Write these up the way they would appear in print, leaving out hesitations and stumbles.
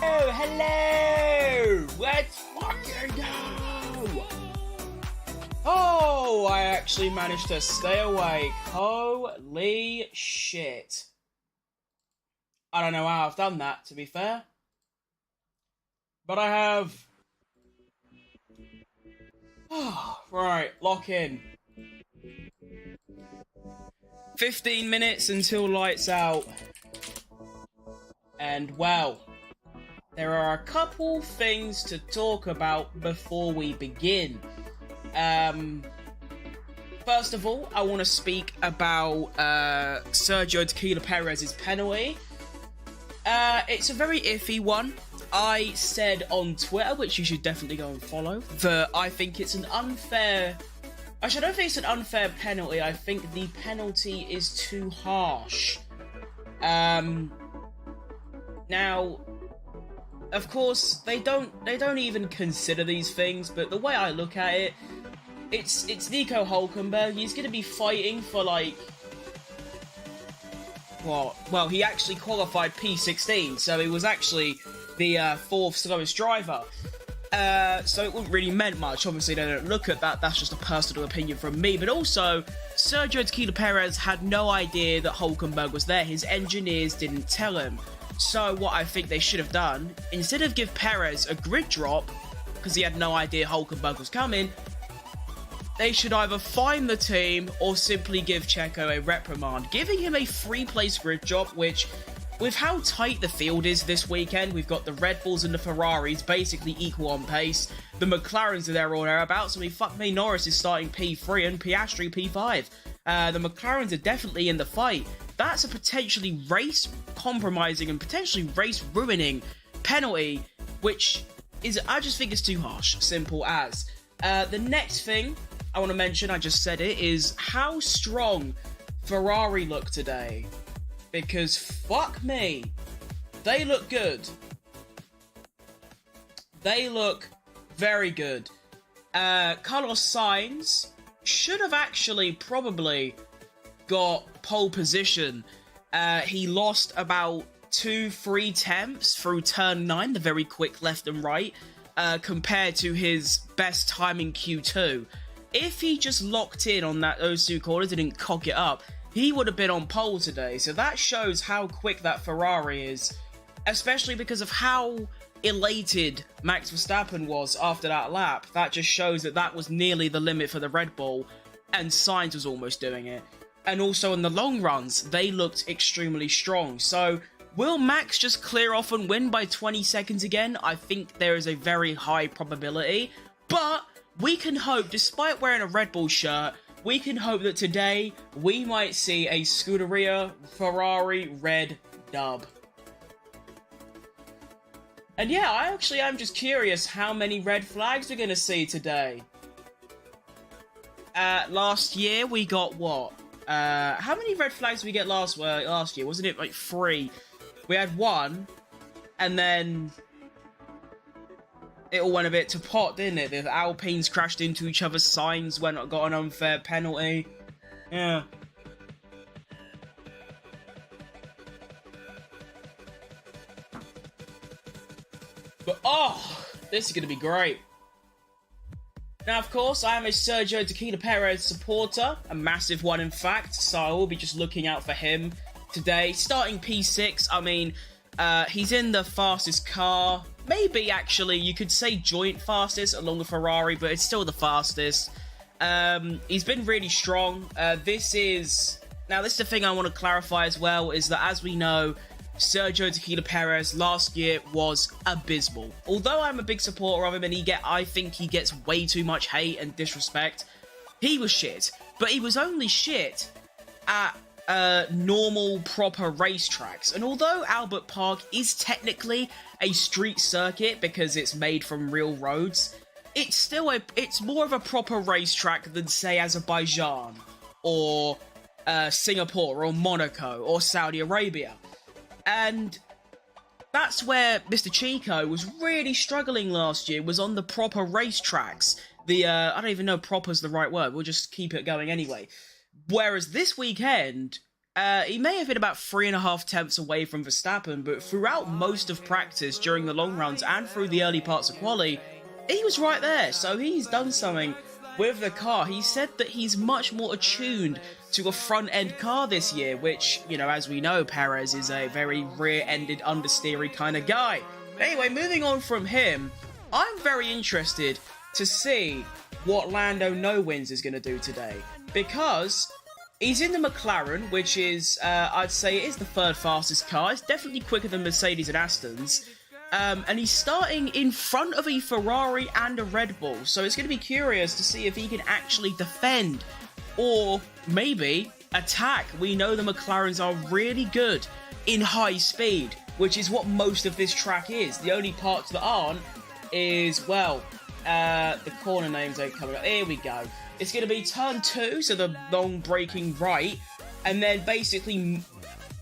Oh, hello! Let's fucking go! Oh, I actually managed to stay awake. Holy shit. I don't know how I've done that, to be fair. But I have. Right, lock in. 15 minutes until lights out. And, well, there are a couple things to talk about before we begin. First of all, I want to speak about Sergio Tequila Perez's penalty. It's a very iffy one. I said on Twitter, which you should definitely go and follow, that I think it's an unfair... Actually, I don't think it's an unfair penalty. I think the penalty is too harsh. Now, of course, they don't even consider these things, but the way I look at it, it's Nico Hülkenberg. He's going to be fighting for, like... What? Well, he actually qualified P16, so he was actually the fourth slowest driver. So it wouldn't really meant much. Obviously, they don't look at that. That's just a personal opinion from me. But also, Sergio Tequila Perez had no idea that Hülkenberg was there. His engineers didn't tell him. So what I think they should have done, instead of give Perez a grid drop, because he had no idea Hülkenberg was coming, they should either fine the team or simply give Checo a reprimand, giving him a three-place grid drop, which, with how tight the field is this weekend, we've got the Red Bulls and the Ferraris basically equal on pace, the McLarens are there or thereabouts. I mean, fuck me, Norris is starting P3 and Piastri P5. The McLarens are definitely in the fight. That's a potentially race-compromising and potentially race-ruining penalty, which is, I just think, is too harsh. Simple as. The next thing I want to mention, I just said it, is how strong Ferrari look today. Because, fuck me, they look good. They look very good. Carlos Sainz should have actually probably got pole position. He lost about 2-3 tenths through turn 9, the very quick left and right, compared to his best time in Q2. If he just locked in on those two corners and didn't cock it up, he would have been on pole today. So that shows how quick that Ferrari is, especially because of how elated Max Verstappen was after that lap. That just shows that that was nearly the limit for the Red Bull, and Sainz was almost doing it. And also in the long runs, they looked extremely strong. So will Max just clear off and win by 20 seconds again? I think there is a very high probability, but we can hope, despite wearing a Red Bull shirt, we can hope that today we might see a Scuderia Ferrari red dub. And yeah, I actually am just curious how many red flags we're going to see today. Last year we got what? How many red flags did we get last year? Wasn't it like 3? We had 1, and then it all went a bit to pot, didn't it? The Alpines crashed into each other, Sainz got an unfair penalty. Yeah. But, oh, this is going to be great. Now, of course, I am a Sergio Tequila Perez supporter, a massive one, in fact, so I will be just looking out for him today. Starting P6, I mean, he's in the fastest car. Maybe, actually, you could say joint fastest along with Ferrari, but it's still the fastest. He's been really strong. This is the thing I want to clarify as well, is that, as we know, Sergio Tequila Perez last year was abysmal. Although I'm a big supporter of him and I think he gets way too much hate and disrespect, he was shit. But he was only shit at normal, proper racetracks. And although Albert Park is technically a street circuit because it's made from real roads, it's more of a proper racetrack than, say, Azerbaijan or Singapore or Monaco or Saudi Arabia. And that's where Mr. Chico was really struggling last year, was on the proper racetracks. I don't even know proper's the right word, we'll just keep it going anyway. Whereas this weekend, He may have been about 3.5 tenths away from Verstappen, but throughout most of practice, during the long runs, and through the early parts of quali, he was right there. So he's done something with the car. He said that he's much more attuned to a front-end car this year, which, you know, as we know, Perez is a very rear-ended, understeery kind of guy. Anyway, moving on from him, I'm very interested to see what Lando No-Wins is going to do today, because he's in the McLaren, which is, I'd say, it is the third fastest car. It's definitely quicker than Mercedes and Aston's. And he's starting in front of a Ferrari and a Red Bull. So it's going to be curious to see if he can actually defend or maybe attack. We know the McLarens are really good in high speed, which is what most of this track is. The only parts that aren't is, well, the corner names ain't coming up. Here we go. It's going to be turn 2, so the long braking right, and then basically,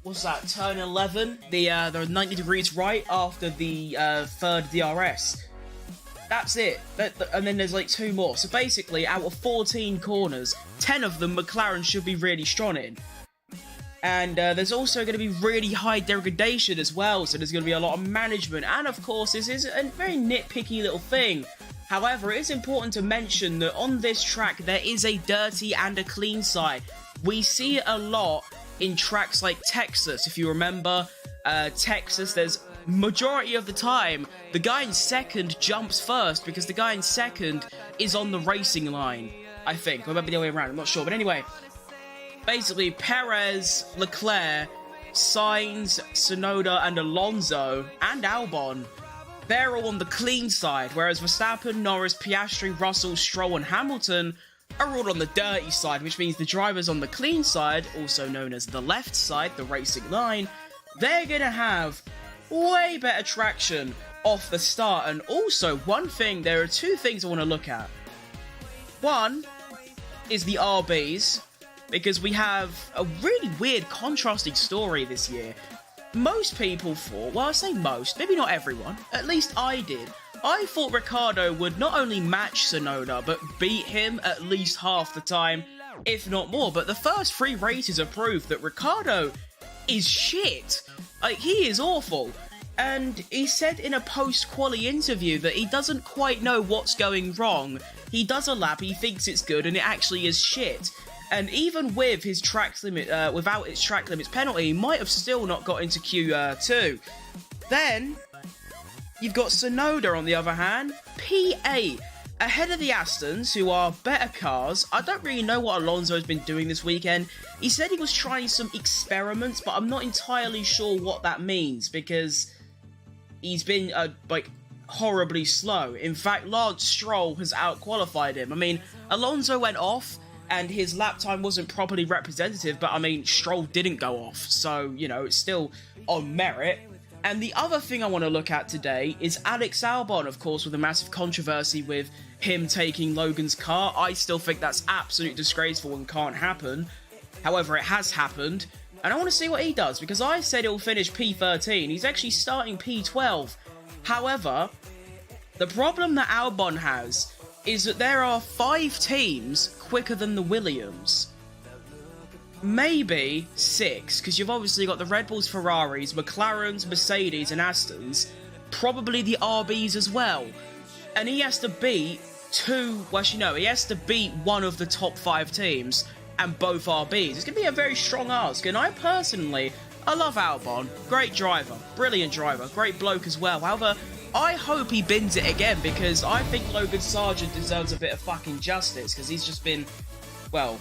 what's that, turn 11, the 90 degrees right after the third DRS. That's it. And then there's like 2 more. So basically, out of 14 corners, 10 of them McLaren should be really strong in. And there's also going to be really high degradation as well, so there's going to be a lot of management. And of course, this is a very nitpicky little thing. However, it is important to mention that on this track, there is a dirty and a clean side. We see it a lot in tracks like Texas. If you remember, Texas, there's majority of the time, the guy in second jumps first because the guy in second is on the racing line, I think. Or maybe the other way around, I'm not sure. But anyway, basically, Perez, Leclerc, Sainz, Tsunoda, and Alonso, and Albon, they're all on the clean side, whereas Verstappen, Norris, Piastri, Russell, Stroll, and Hamilton are all on the dirty side, which means the drivers on the clean side, also known as the left side, the racing line, they're going to have way better traction off the start. And also, there are 2 things I want to look at. One is the RBs, because we have a really weird contrasting story this year. Most people thought, well, I say most, maybe not everyone, at least I did. I thought Ricciardo would not only match Tsunoda, but beat him at least half the time, if not more. But the first 3 races have proved that Ricciardo is shit. Like, he is awful. And he said in a post-quali interview that he doesn't quite know what's going wrong. He does a lap, he thinks it's good, and it actually is shit. And even with his track limit, without its track limits penalty, he might have still not got into Q2. Then, you've got Tsunoda on the other hand, P8, ahead of the Astons, who are better cars. I don't really know what Alonso has been doing this weekend. He said he was trying some experiments, but I'm not entirely sure what that means, because he's been, horribly slow. In fact, Lance Stroll has out-qualified him. I mean, Alonso went off, and his lap time wasn't properly representative, but I mean, Stroll didn't go off, so, you know, it's still on merit. And the other thing I want to look at today is Alex Albon, of course, with a massive controversy with him taking Logan's car. I still think that's absolutely disgraceful and can't happen. However, it has happened, and I want to see what he does, because I said he'll finish P13. He's actually starting P12. However, the problem that Albon has is that there are 5 teams quicker than the Williams. Maybe 6, because you've obviously got the Red Bulls, Ferraris, McLarens, Mercedes, and Astons. Probably the RBs as well. And he has to beat he has to beat one of the top 5 teams, and both RBs. It's going to be a very strong ask, and I love Albon. Great driver, brilliant driver, great bloke as well. However, I hope he bins it again, because I think Logan Sargent deserves a bit of fucking justice, because he's just been, well,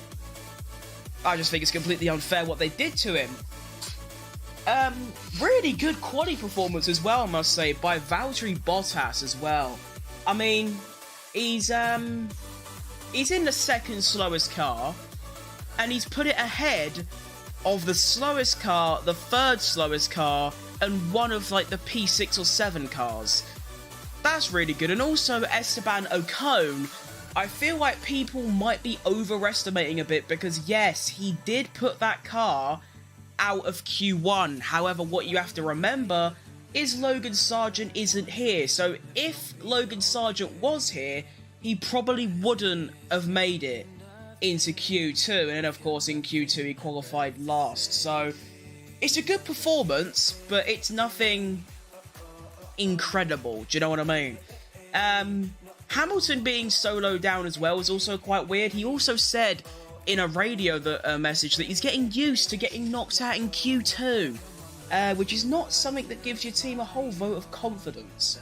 I just think it's completely unfair what they did to him. Really good quality performance as well, I must say, by Valtteri Bottas as well. I mean, he's in the second slowest car, and he's put it ahead of the slowest car, the third slowest car, and one of, like, the P6 or 7 cars. That's really good. And also Esteban Ocon, I feel like people might be overestimating a bit, because yes, he did put that car out of Q1. However, what you have to remember is Logan Sargent isn't here. So if Logan Sargent was here, he probably wouldn't have made it into Q2, and then of course in Q2 he qualified last. So it's a good performance, but it's nothing incredible. Do you know what I mean? Hamilton being solo down as well is also quite weird. He also said in a radio message that he's getting used to getting knocked out in Q2, which is not something that gives your team a whole vote of confidence.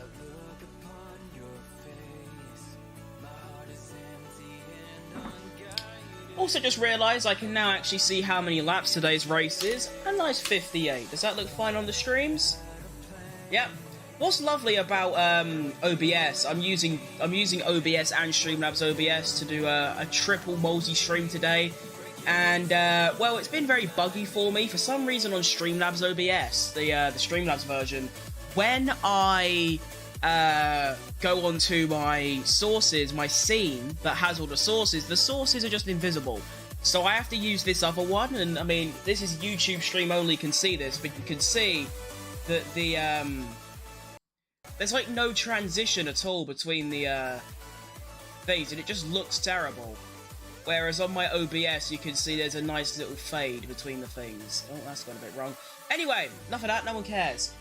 Also just realised I can now actually see how many laps today's race is. A nice 58. Does that look fine on the streams? Yep. What's lovely about OBS, I'm using OBS and Streamlabs OBS to do a triple multi-stream today. And, well, it's been very buggy for me. For some reason on Streamlabs OBS, the Streamlabs version, when I go onto my sources, my scene that has all the sources are just invisible. So I have to use this other one, and I mean, this is YouTube stream only can see this, but you can see that the, there's like no transition at all between the, things, and it just looks terrible. Whereas on my OBS, you can see there's a nice little fade between the things. Oh, that's gone a bit wrong. Anyway, enough of that, no one cares.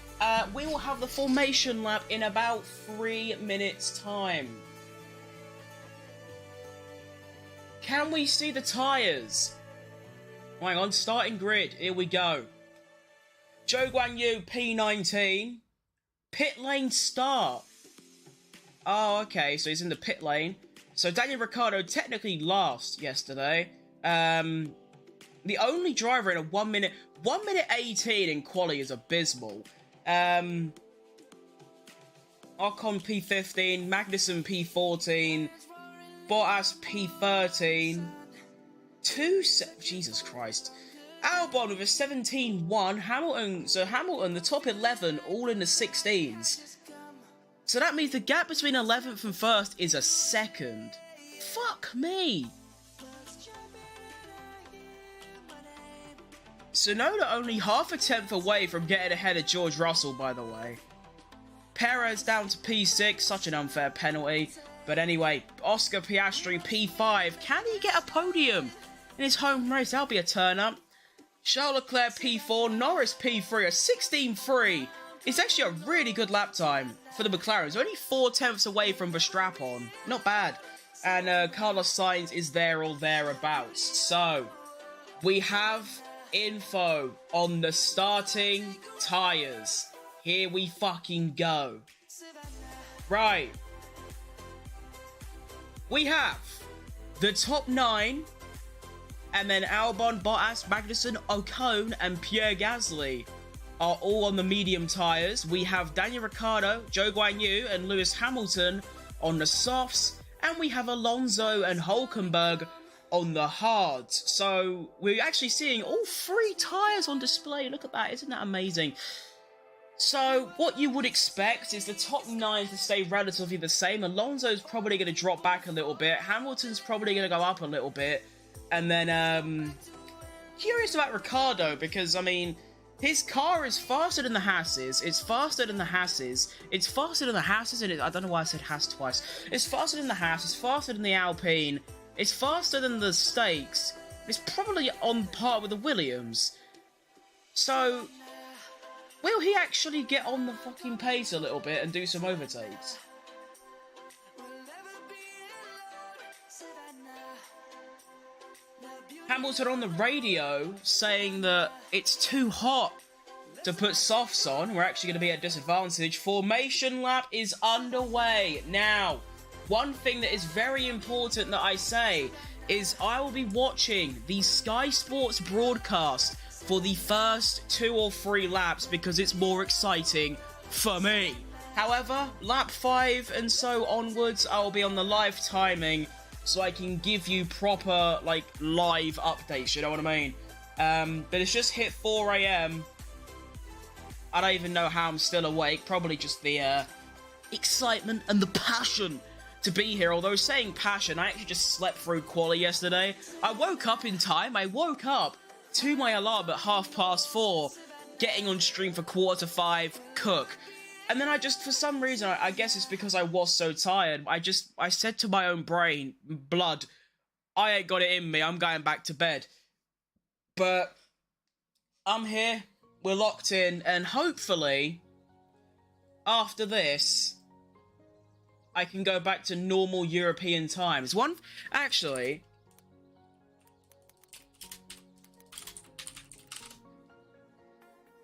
We will have the formation lap in about 3 minutes' time. Can we see the tyres? Hang on, starting grid, here we go. Zhou Guanyu, P19. Pit lane start. Oh, okay, so he's in the pit lane. So Daniel Ricciardo technically last yesterday. The only driver in a 1 minute 18 in quali is abysmal. Ocon P15, Magnussen P14, Bottas P13, Jesus Christ. Albon with a 17-1, Hamilton, the top 11, all in the 16s. So that means the gap between 11th and 1st is a second. Fuck me. Tsunoda only half a tenth away from getting ahead of George Russell, by the way. Perez down to P6, such an unfair penalty. But anyway, Oscar Piastri P5. Can he get a podium in his home race? That'll be a turn-up. Charles Leclerc P4, Norris P3, a 16.3. It's actually a really good lap time for the McLarens. Only 4 tenths away from Verstappen. Not bad. And Carlos Sainz is there or thereabouts. So, we have info on the starting tyres. Here we fucking go. Right. We have the top 9, and then Albon, Bottas, Magnussen, Ocon, and Pierre Gasly are all on the medium tyres. We have Daniel Ricciardo, Zhou Guanyu, and Lewis Hamilton on the softs, and we have Alonso and Hülkenberg on the hards. So we're actually seeing all 3 tyres on display. Look at that, isn't that amazing? So what you would expect is the top 9 to stay relatively the same. Alonso's probably going to drop back a little bit. Hamilton's probably going to go up a little bit. And then, curious about Ricciardo, because, I mean, his car is faster than the Haas's. It's faster than the Haas's. It's faster than the Haas's, and I don't know why I said Haas twice. It's faster than the Haas. It's faster than the Alpine. It's faster than the Stakes. It's probably on par with the Williams. So, will he actually get on the fucking pace a little bit and do some overtakes? Hamilton on the radio saying that it's too hot to put softs on. We're actually going to be at a disadvantage. Formation lap is underway. Now, one thing that is very important that I say is I will be watching the Sky Sports broadcast for the first 2 or 3 laps because it's more exciting for me. However, lap 5 and so onwards, I will be on the live timing so I can give you proper, like, live updates, you know what I mean? But it's just hit 4 AM. I don't even know how I'm still awake. Probably just the excitement and the passion to be here. Although saying passion, I actually just slept through quali yesterday. I woke up in time. I woke up to my alarm at 4:30, getting on stream for 4:45, cook. And then I just, for some reason, I guess it's because I was so tired, I said to my own brain, blood, I ain't got it in me. I'm going back to bed. But I'm here. We're locked in. And hopefully, after this, I can go back to normal European times. Actually...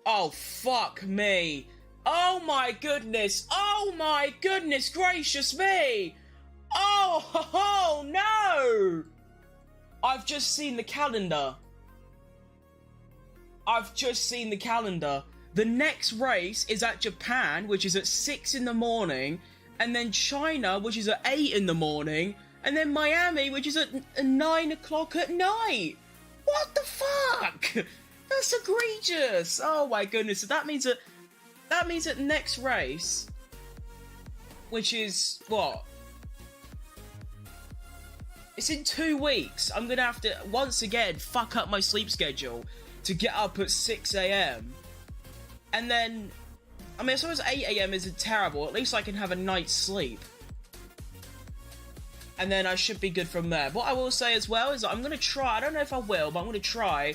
Oh, fuck me. Oh, my goodness. Oh, my goodness gracious me. Oh, no. I've just seen the calendar. The next race is at Japan, which is at 6 in the morning, and then China, which is at 8 in the morning, and then Miami, which is at 9 o'clock at night. What the fuck? That's egregious. Oh my goodness. So that means that next race, which is what? It's in 2 weeks. I'm gonna have to once again fuck up my sleep schedule to get up at 6 a.m. And then, I mean, I suppose 8 a.m. isn't terrible. At least I can have a night's sleep. And then I should be good from there. What I will say as well is that I'm gonna try. I don't know if I will, but I'm gonna try.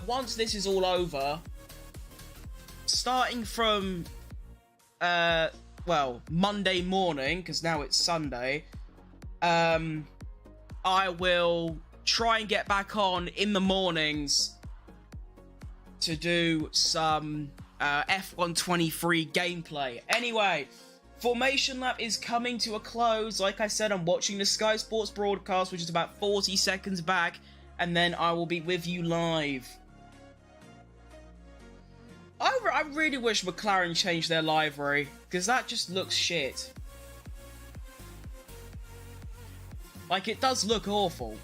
Once this is all over, starting from, well, Monday morning, because now it's Sunday, I will try and get back on in the mornings to do some F123 gameplay. Anyway, Formation Lap is coming to a close. Like I said, I'm watching the Sky Sports broadcast, which is about 40 seconds back, and then I will be with you live. I really wish McLaren changed their livery, because that just looks shit. Like, it does look awful.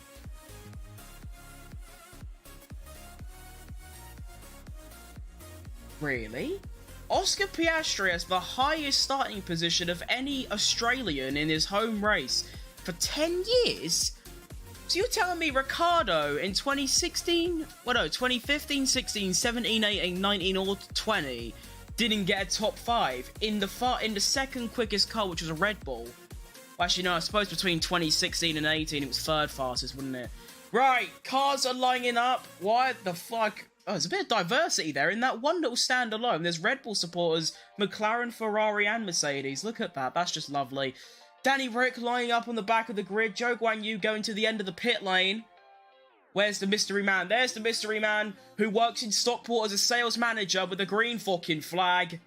Really? Oscar Piastri has the highest starting position of any Australian in his home race for 10 years? So you're telling me Ricciardo in 2016, well no, 2015, 16, 17, 18, 19 or 20 didn't get a top 5 in the second quickest car, which was a Red Bull. Well, actually no, I suppose between 2016 and 18 it was third fastest, wouldn't it? Right, cars are lining up. Why the fuck? Oh, there's a bit of diversity there in that one little stand alone. There's Red Bull supporters, McLaren, Ferrari and Mercedes. Look at that, that's just lovely. Danny Rick lining up on the back of the grid. Zhou Guanyu going to the end of the pit lane. Where's the mystery man? There's the mystery man who works in Stockport as a sales manager with a green fucking flag.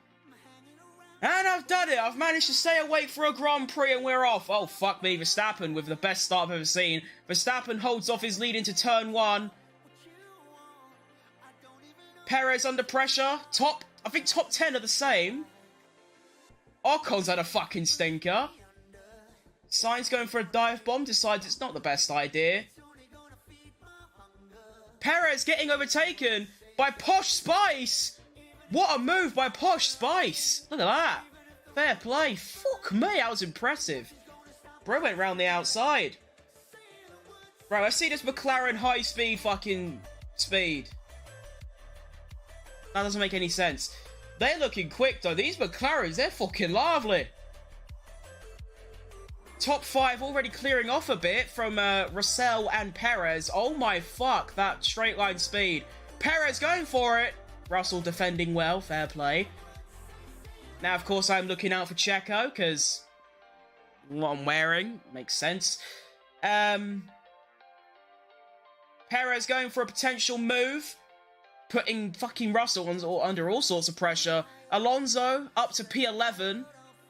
And I've done it. I've managed to stay awake for a Grand Prix and we're off. Oh, fuck me. Verstappen with the best start I've ever seen. Verstappen holds off his lead into turn 1. Perez under pressure. I think top 10 are the same. Ocon's had a fucking stinker. Sainz going for a dive bomb, decides it's not the best idea. Perez getting overtaken by Posh Spice. What a move by Posh Spice. Look at that. Fair play. Fuck me, that was impressive. Bro went round the outside. Bro, I see this McLaren high-speed fucking speed. That doesn't make any sense. They're looking quick, though. These McLarens, they're fucking lively. Top 5 already clearing off a bit from Russell and Perez. Oh my fuck, that straight line speed. Perez going for it. Russell defending well, fair play. Now, of course, I'm looking out for Checo, because what I'm wearing makes sense. Perez going for a potential move, putting fucking Russell under all sorts of pressure. Alonso up to P11.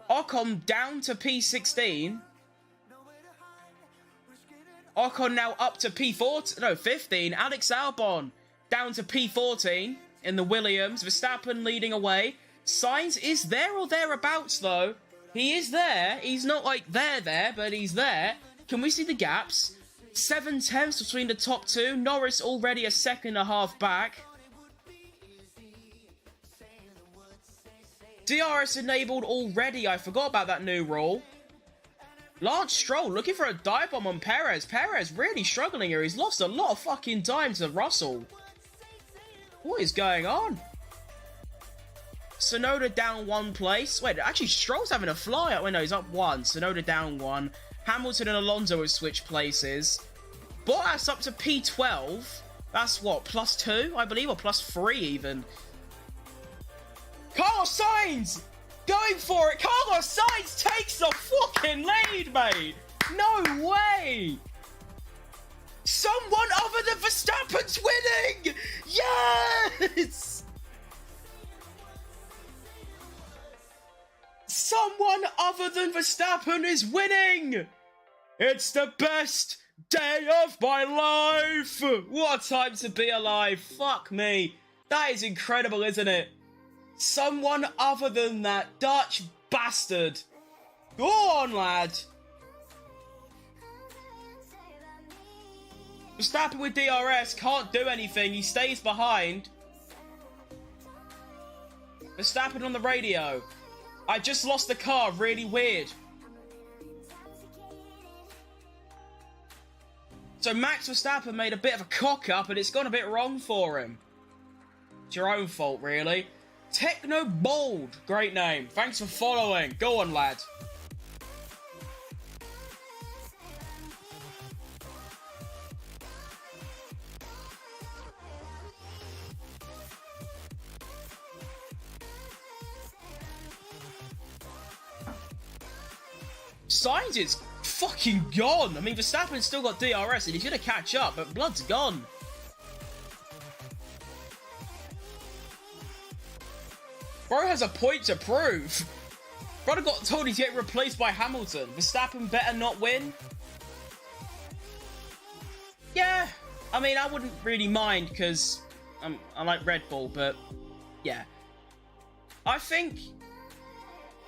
Ocon down to P16. Ocon now up to P14, 15. Alex Albon down to P14 in the Williams. Verstappen leading away. Sainz is there or thereabouts, though. He is there. He's not like there, but he's there. Can we see the gaps? 7/10 between the top 2. Norris already a second and a half back. DRS enabled already. I forgot about that new rule. Lance Stroll looking for a dive bomb on Perez. Perez really struggling here. He's lost a lot of fucking time to Russell. What is going on? Tsunoda down 1 place. Wait, actually Stroll's having a fly. Oh, no, he's up 1. Tsunoda down 1. Hamilton and Alonso have switched places. Bottas up to P12. That's what, +2, I believe, or +3 even. Carlos Sainz going for it. Carlos Sainz takes the fucking lead, mate. No way. Someone other than Verstappen's winning. Yes. Someone other than Verstappen is winning. It's the best day of my life. What a time to be alive. Fuck me. That is incredible, isn't it? Someone other than that Dutch bastard. Go on, lad. Verstappen with DRS can't do anything. He stays behind. Verstappen on the radio. I just lost the car. Really weird. So Max Verstappen made a bit of a cock-up and it's gone a bit wrong for him. It's your own fault, really. Techno Bold. Great name. Thanks for following. Go on, lad. Sainz is fucking gone. I mean, Verstappen's still got DRS and he's going to catch up, but blood's gone. Bro has a point to prove. Brother got told he's getting replaced by Hamilton. Verstappen better not win. Yeah, I mean, I wouldn't really mind because I like Red Bull, but yeah. I think...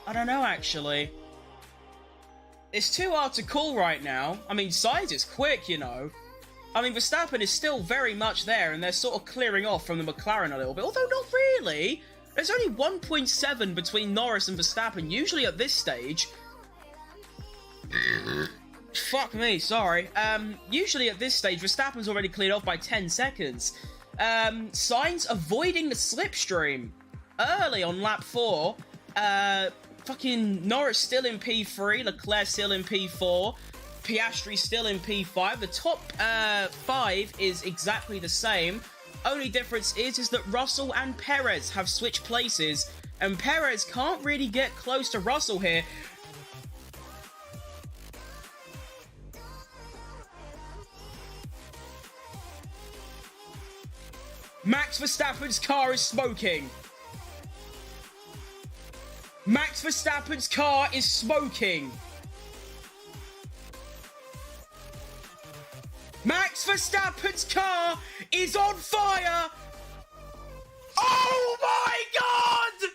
I don't know, actually. It's too hard to call right now. I mean, Sainz is quick, you know. I mean, Verstappen is still very much there, and they're sort of clearing off from the McLaren a little bit. Although, not really. There's only 1.7 between Norris and Verstappen. Usually at this stage... Fuck me, sorry. Usually at this stage, Verstappen's already cleared off by 10 seconds. Sainz avoiding the slipstream early on lap 4. Fucking Norris still in P3, Leclerc still in P4, Piastri still in P5. The top 5 is exactly the same. Only difference is that Russell and Perez have switched places, and Perez can't really get close to Russell here. Max Verstappen's car is smoking. Max Verstappen's car is smoking. Max Verstappen's car is on fire. Oh my God!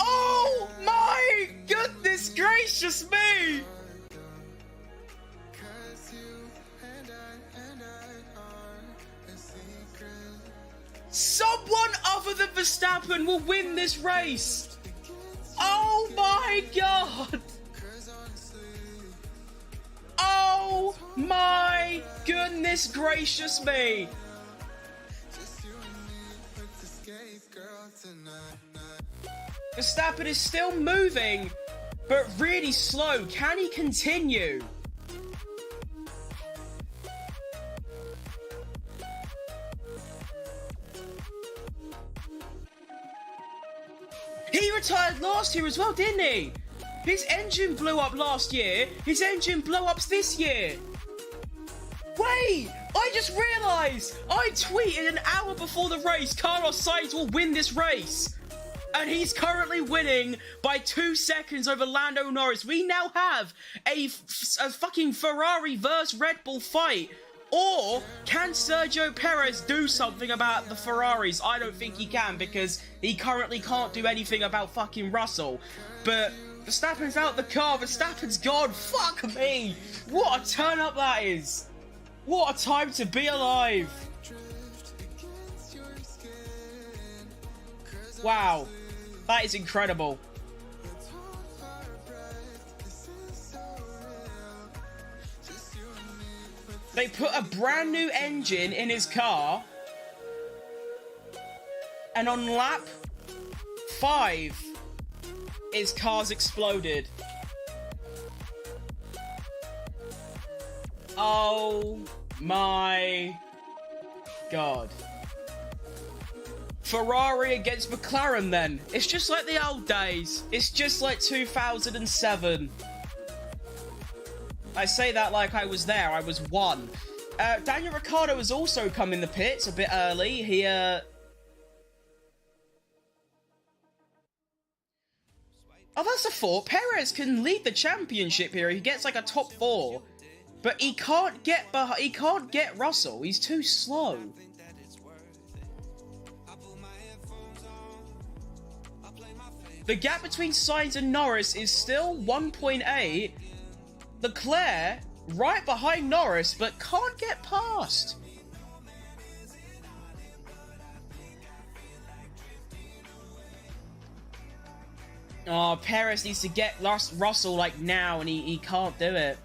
Oh my goodness gracious me! Someone other than Verstappen will win this race! Oh my God! Oh my goodness gracious me! Verstappen is still moving, but really slow. Can he continue? He retired last year as well, didn't he? His engine blew up last year. His engine blew up this year. Wait, I just realised. I tweeted an hour before the race, Carlos Sainz will win this race. And he's currently winning by 2 seconds over Lando Norris. We now have a fucking Ferrari versus Red Bull fight. Or can Sergio Perez do something about the Ferraris? I don't think he can, because he currently can't do anything about fucking Russell. But Verstappen's out the car. Verstappen's gone. Fuck me. What a turn up that is. What a time to be alive. Wow. That is incredible. They put a brand new engine in his car, and on lap 5, his car's exploded. Oh my God. Ferrari against McLaren then. It's just like the old days. It's just like 2007. I say that like I was there. I was one. Daniel Ricciardo has also come in the pits a bit early. He, Oh, that's a 4. Perez can lead the championship here. He gets like a top 4. But he can't get Russell. He's too slow. The gap between Sainz and Norris is still 1.8. Leclerc right behind Norris, but can't get past. Oh, Perez needs to get Russell like now, and he can't do it.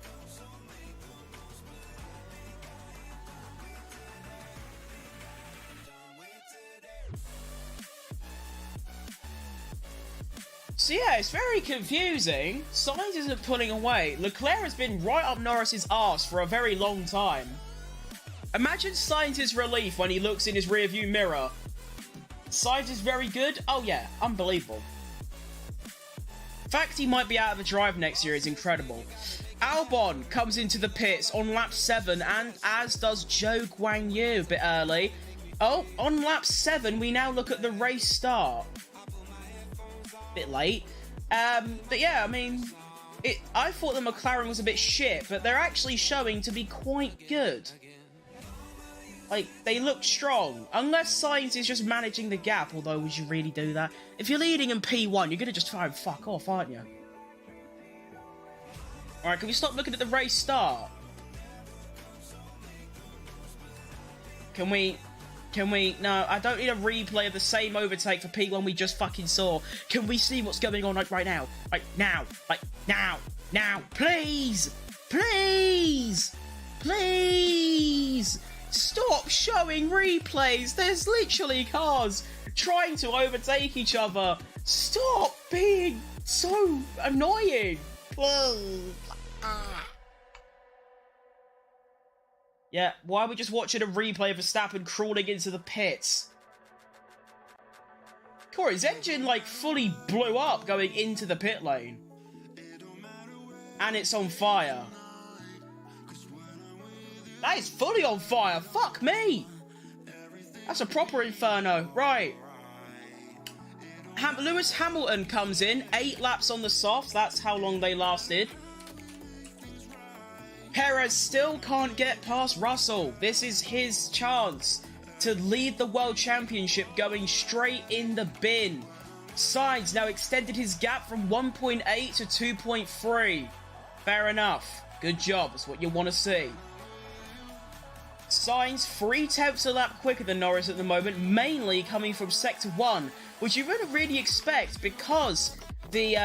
So yeah, it's very confusing. Sainz isn't pulling away. Leclerc has been right up Norris's arse for a very long time. Imagine Sainz's relief when he looks in his rearview mirror. Sainz is very good? Oh yeah, unbelievable. The fact he might be out of the drive next year is incredible. Albon comes into the pits on lap 7, and as does Zhou Guanyu a bit early. Oh, on lap 7, we now look at the race start. Bit late, but yeah, I mean, I thought the McLaren was a bit shit, but they're actually showing to be quite good. Like, they look strong, unless Sainz is just managing the gap. Although, would you really do that? If you're leading in P1, you're gonna just try and fuck off, aren't you? All right, can we stop looking at the race start? Can we? No, I don't need a replay of the same overtake for P1 we just fucking saw. Can we see what's going on right now? Like now, please! Please! Please! Stop showing replays! There's literally cars trying to overtake each other. Stop being so annoying! Please. Yeah, why are we just watching a replay of Verstappen crawling into the pits? Corey, his engine, like, fully blew up going into the pit lane. And it's on fire. That is fully on fire. Fuck me. That's a proper inferno. Right. Lewis Hamilton comes in. 8 laps on the softs. That's how long they lasted. Perez still can't get past Russell. This is his chance to lead the World Championship, going straight in the bin. Sainz now extended his gap from 1.8 to 2.3. Fair enough. Good job. That's what you want to see. Sainz 3/10 a lap quicker than Norris at the moment, mainly coming from Sector 1, which you wouldn't really expect because the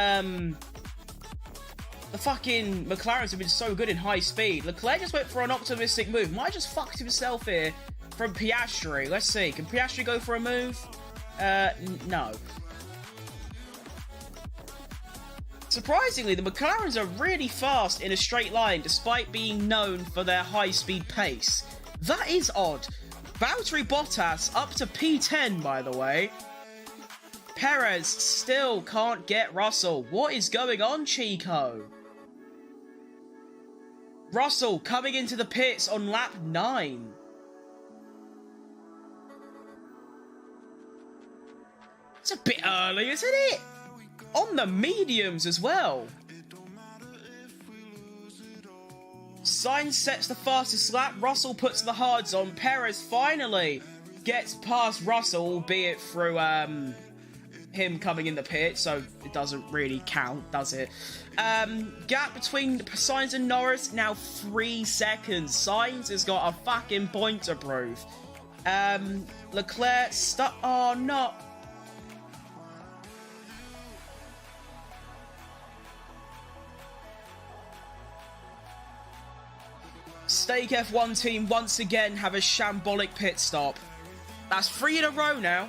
fucking McLarens have been so good in high speed. Leclerc just went for an optimistic move. Might have just fucked himself here from Piastri. Let's see. Can Piastri go for a move? No. Surprisingly, the McLarens are really fast in a straight line, despite being known for their high-speed pace. That is odd. Valtteri Bottas up to P10, by the way. Perez still can't get Russell. What is going on, Chico? Russell coming into the pits on lap 9. It's a bit early, isn't it? On the mediums as well. Sainz sets the fastest lap. Russell puts the hards on. Perez finally gets past Russell, albeit through him coming in the pit, so it doesn't really count, does it? Gap between Sainz and Norris now 3 seconds. Sainz has got a fucking point to prove. Leclerc stuck. Oh no. Stake F1 team once again have a shambolic pit stop. That's 3 in a row now.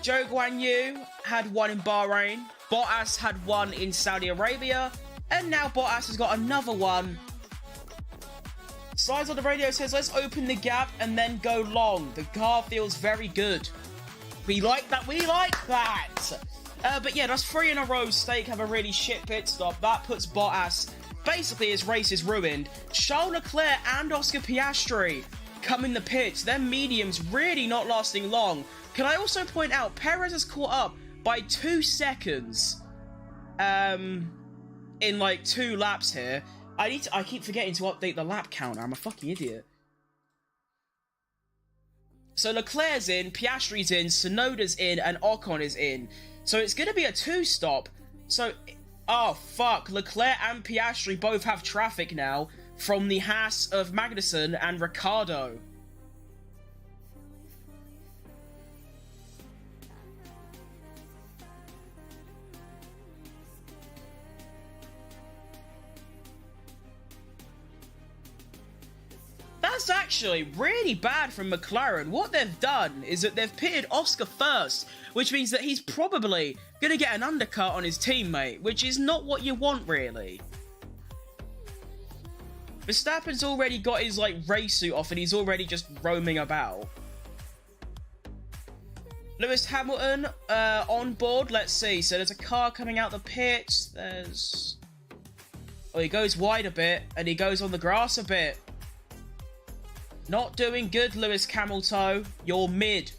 Zhou Guanyu had 1 in Bahrain. Bottas had 1 in Saudi Arabia. And now Bottas has got another one. Sainz on the radio says, let's open the gap and then go long. The car feels very good. We like that. We like that. But yeah, that's 3 in a row. Stake have a really shit pit stop. That puts Bottas... Basically, his race is ruined. Charles Leclerc and Oscar Piastri come in the pits. Their mediums really not lasting long. Can I also point out, Perez has caught up by 2 seconds in like 2 laps here. I keep forgetting to update the lap counter. I'm a fucking idiot. So Leclerc's in, Piastri's in, Tsunoda's in, and Ocon is in. So it's going to be a 2-stop. So... Oh, fuck. Leclerc and Piastri both have traffic now from the Haas of Magnussen and Ricciardo. That's actually really bad from McLaren. What they've done is that they've pitted Oscar first, which means that he's probably going to get an undercut on his teammate, which is not what you want, really. Verstappen's already got his, like, race suit off and he's already just roaming about. Lewis Hamilton on board. Let's see. So there's a car coming out the pits. There's... Oh, he goes wide a bit and he goes on the grass a bit. Not doing good, Lewis Hamilton. You're mid.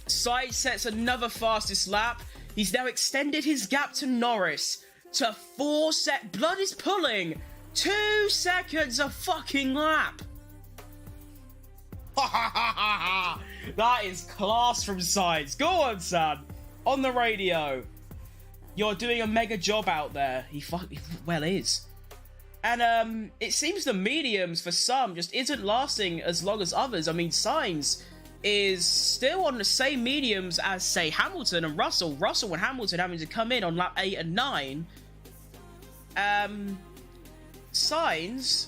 Sainz sets another fastest lap. He's now extended his gap to Norris to 4 sec. Blood is pulling. 2 seconds a fucking lap. That is class from Sainz. Go on, son. On the radio. You're doing a mega job out there. He well is. And it seems the mediums for some just isn't lasting as long as others. I mean, Sainz is still on the same mediums as, say, Hamilton and Russell. Russell and Hamilton having to come in on lap 8 and 9. Sainz...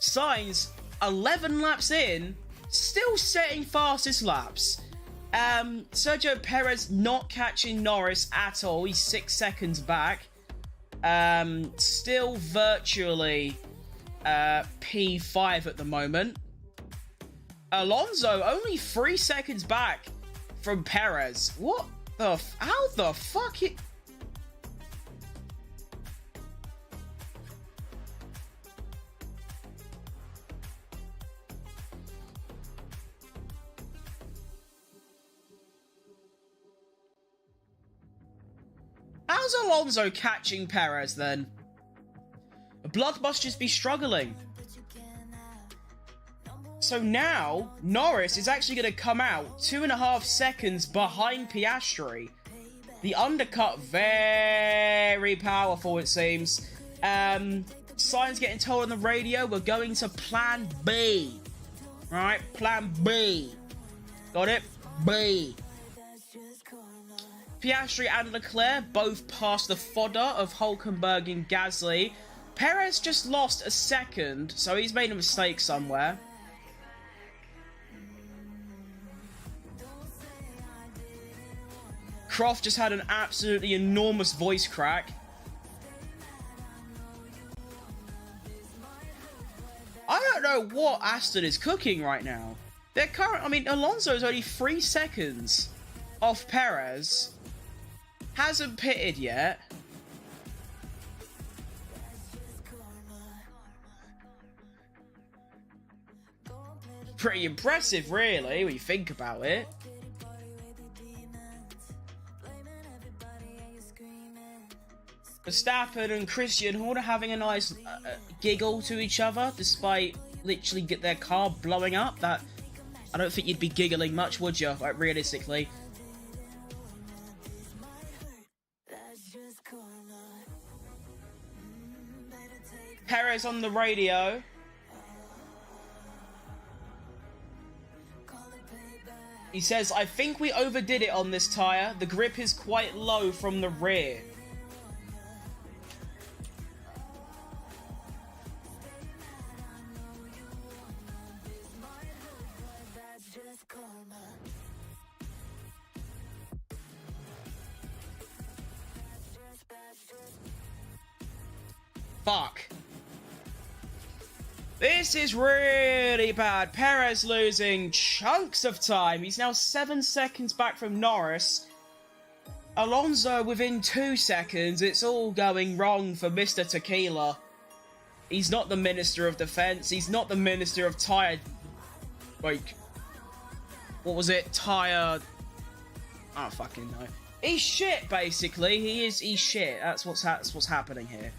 Sainz, 11 laps in, still setting fastest laps. Sergio Perez not catching Norris at all. He's 6 seconds back. Still virtually P5 at the moment. Alonso only 3 seconds back from Perez. What the... How the fuck it... How's Alonso catching Perez, then? Blood must just be struggling. So now, Norris is actually going to come out 2.5 seconds behind Piastri. The undercut, very powerful, it seems. Sainz getting told on the radio, we're going to plan B. Right? Plan B. Got it? B. Piastri and Leclerc both passed the fodder of Hülkenberg and Gasly. Perez just lost a second, so he's made a mistake somewhere. Croft just had an absolutely enormous voice crack. I don't know what Aston is cooking right now. They're current. I mean, Alonso is only 3 seconds off Perez. Hasn't pitted yet. Pretty impressive, really, when you think about it. Verstappen and Christian Horner having a nice giggle to each other, despite literally get their car blowing up. That I don't think you'd be giggling much, would you? Like, realistically. Perez on the radio. He says, I think we overdid it on this tyre. The grip is quite low from the rear. fuck. This is really bad. Perez losing chunks of time. He's now 7 seconds back from Norris. Alonso within 2 seconds. It's all going wrong for Mr. Tequila. He's not the Minister of Defense. He's not the Minister of Tire... Like... What was it? Tire... I don't fucking know. He's shit, basically. He's shit. That's what's happening here.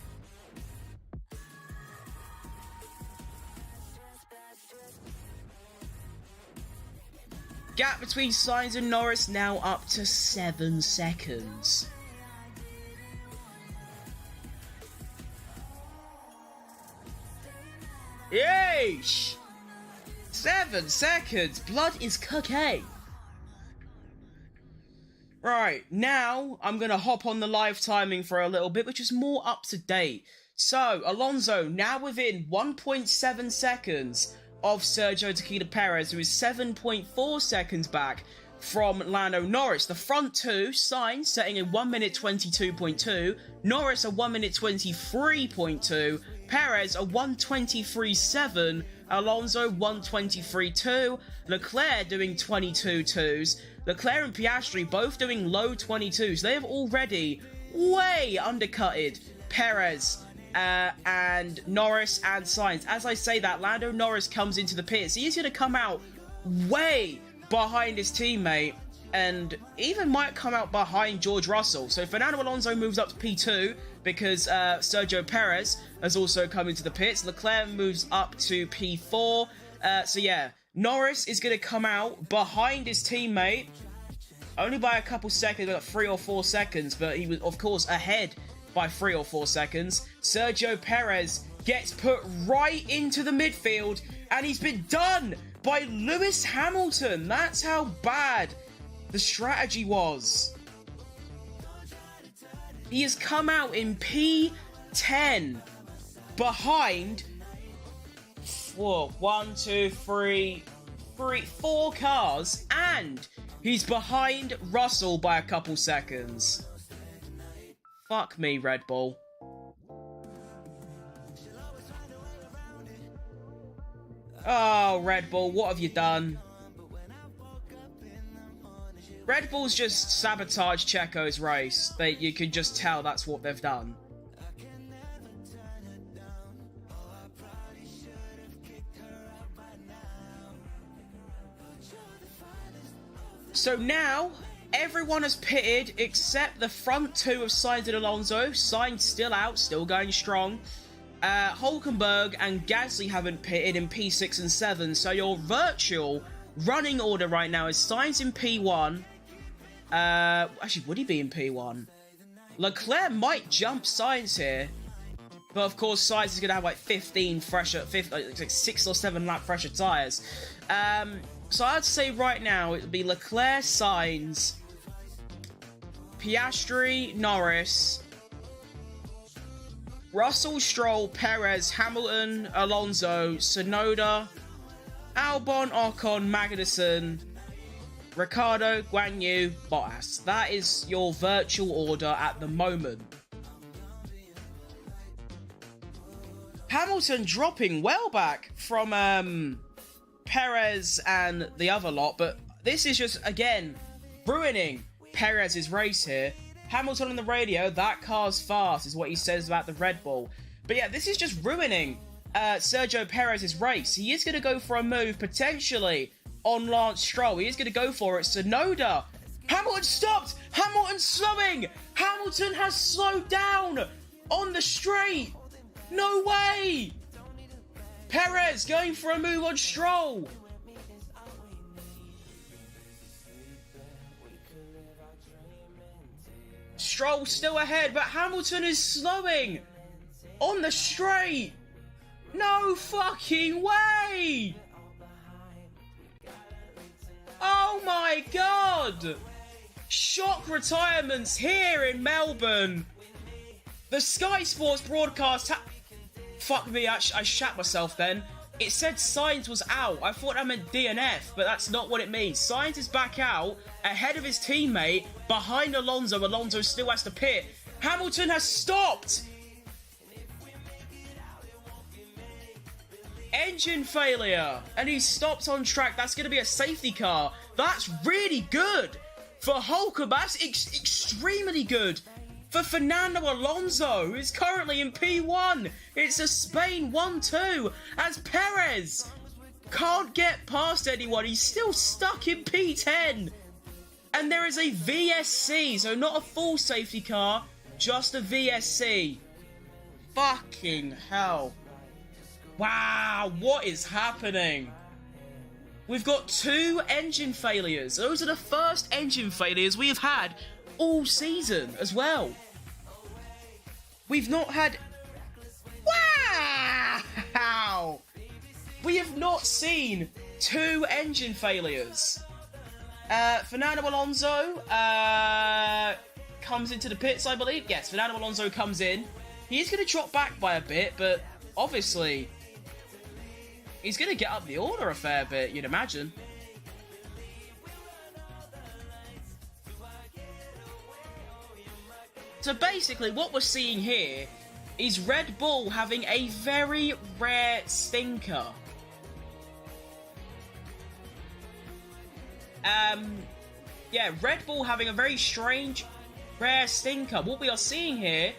Gap between Sainz and Norris now up to 7 seconds. Yeesh! 7 seconds! Blood is cocaine! Right, now I'm going to hop on the live timing for a little bit, which is more up to date. So, Alonso now within 1.7 seconds of Sergio Tequila Perez, who is 7.4 seconds back from Lando Norris. The front two, Sainz setting in 1 minute 22.2, Norris a 1 minute 23.2, Perez a 1:23.7, Alonso 1:23.2, Leclerc doing 22.2s, Leclerc and Piastri both doing low 22s. They have already way undercutted Perez and Norris and Sainz. As I say that, Lando Norris comes into the pits. He's going to come out way behind his teammate and even might come out behind George Russell. So Fernando Alonso moves up to P2 because Sergio Perez has also come into the pits. Leclerc moves up to P4. So yeah, Norris is going to come out behind his teammate only by a couple seconds, about 3 or 4 seconds, but he was, of course, ahead by 3 or 4 seconds. Sergio Perez gets put right into the midfield, and he's been done by Lewis Hamilton. That's how bad the strategy was. He has come out in P10 behind 4 cars, and he's behind Russell by a couple seconds. Fuck me, Red Bull. Oh, Red Bull, what have you done? Red Bull's just sabotaged Checo's race. You can just tell that's what they've done. So now, everyone has pitted except the front two of Sainz and Alonso. Sainz still out, still going strong. Hulkenberg and Gasly haven't pitted in P6 and 7. So your virtual running order right now is Sainz in P1. Actually, would he be in P1? Leclerc might jump Sainz here. But of course, Sainz is going to have like 15 fresher, like 6 or 7 lap fresher tyres. So I'd say right now it would be Leclerc, Sainz, Piastri, Norris, Russell, Stroll, Perez, Hamilton, Alonso, Tsunoda, Albon, Ocon, Magnussen, Ricciardo, Guan Yu, Bottas. That is your virtual order at the moment. Hamilton dropping well back from Perez and the other lot, but this is just, again, ruining Perez's race here. Hamilton on the radio, that car's fast, is what he says about the Red Bull. But yeah, this is just ruining Sergio Perez's race. He is going to go for a move, potentially, on Lance Stroll. He is going to go for it. Tsunoda. Hamilton stopped! Hamilton slowing! Hamilton has slowed down on the straight! No way! Perez going for a move on Stroll. Stroll still ahead, but Hamilton is slowing on the straight. No fucking way! Oh my god! Shock retirements here in Melbourne. The Sky Sports broadcast fuck me, I shat myself then. It said Sainz was out. I thought that meant DNF, but that's not what it means. Sainz is back out, ahead of his teammate, behind Alonso. Alonso still has to pit. Hamilton has stopped! engine failure, and he's stopped on track. That's going to be a safety car. That's really good for Hulkenberg. That's extremely good for Fernando Alonso, who is currently in P1. It's a Spain 1-2 as Perez can't get past anyone. He's still stuck in P10. And there is a VSC, so not a full safety car, just a VSC. Fucking hell. Wow, what is happening? We've got 2 engine failures. Those are the first engine failures we have had all season as well. We've not had... Wow! We have not seen 2 engine failures. Fernando Alonso comes into the pits, I believe. Yes, Fernando Alonso comes in. He is going to drop back by a bit, but obviously he's going to get up the order a fair bit, you'd imagine. So basically, what we're seeing here is Red Bull having a very rare stinker. Yeah, Red Bull having a very strange, rare stinker. What we are seeing here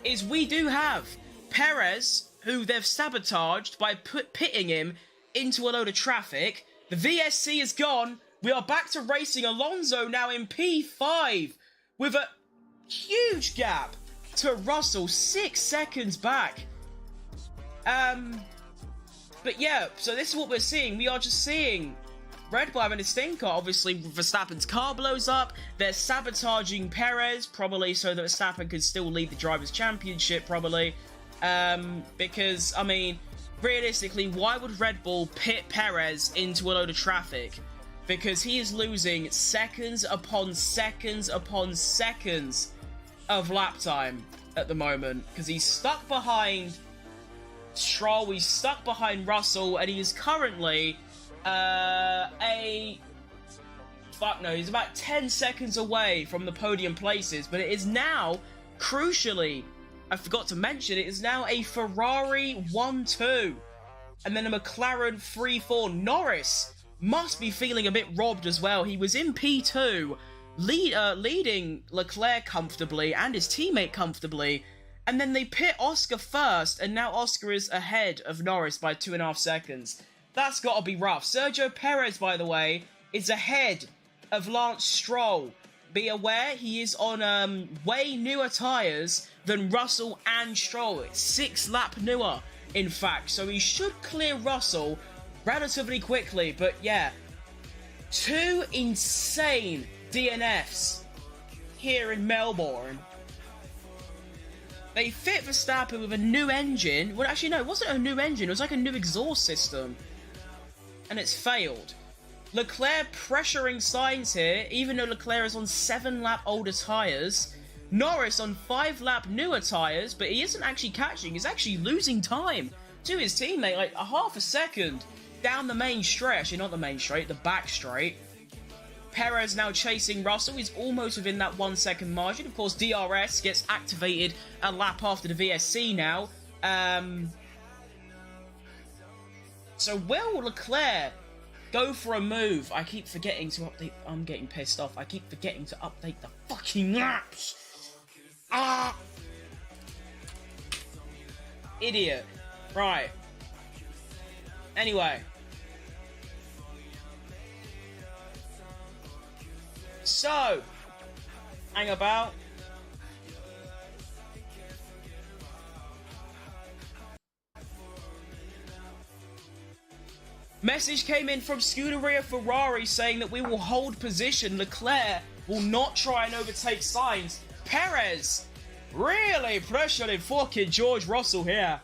is we do have Perez, who they've sabotaged by pitting him into a load of traffic. The VSC is gone. We are back to racing. Alonso now in P5 with a huge gap to Russell, 6 seconds back. But yeah, so this is what we're seeing. We are just seeing Red Bull having a stinker. Obviously, Verstappen's car blows up. They're sabotaging Perez, probably so that Verstappen could still lead the Drivers' Championship, probably. Because, I mean, realistically, why would Red Bull pit Perez into a load of traffic? Because he is losing seconds upon seconds upon seconds of lap time at the moment. Because he's stuck behind Stroll, he's stuck behind Russell, and he is currently he's about 10 seconds away from the podium places, but it is now, crucially, I forgot to mention, it is now a Ferrari 1-2, and then a McLaren 3-4. Norris must be feeling a bit robbed as well. He was in P2, leading Leclerc comfortably, and his teammate comfortably, and then they pit Oscar first, and now Oscar is ahead of Norris by 2.5 seconds. That's got to be rough. Sergio Perez, by the way, is ahead of Lance Stroll. Be aware, he is on way newer tyres than Russell and Stroll. It's 6 lap newer, in fact. So he should clear Russell relatively quickly. But yeah, 2 insane DNFs here in Melbourne. They fit Verstappen with a new engine. Well, actually, no, it wasn't a new engine. It was like a new exhaust system. And it's failed. Leclerc pressuring Sainz here, even though Leclerc is on 7 lap older tyres. Norris on 5 lap newer tyres, but he isn't actually catching. He's actually losing time to his teammate, like a half a second down the main stretch. Not the main straight, the back straight. Perez now chasing Russell. He's almost within that 1 second margin. Of course, DRS gets activated a lap after the VSC now. So will Leclerc go for a move? I keep forgetting to update. I'm getting pissed off. I keep forgetting to update the fucking laps. Ah! Idiot. Right. Anyway. So, hang about. Message came in from Scuderia Ferrari saying that we will hold position. Leclerc will not try and overtake Sainz. Perez really pressuring fucking George Russell here.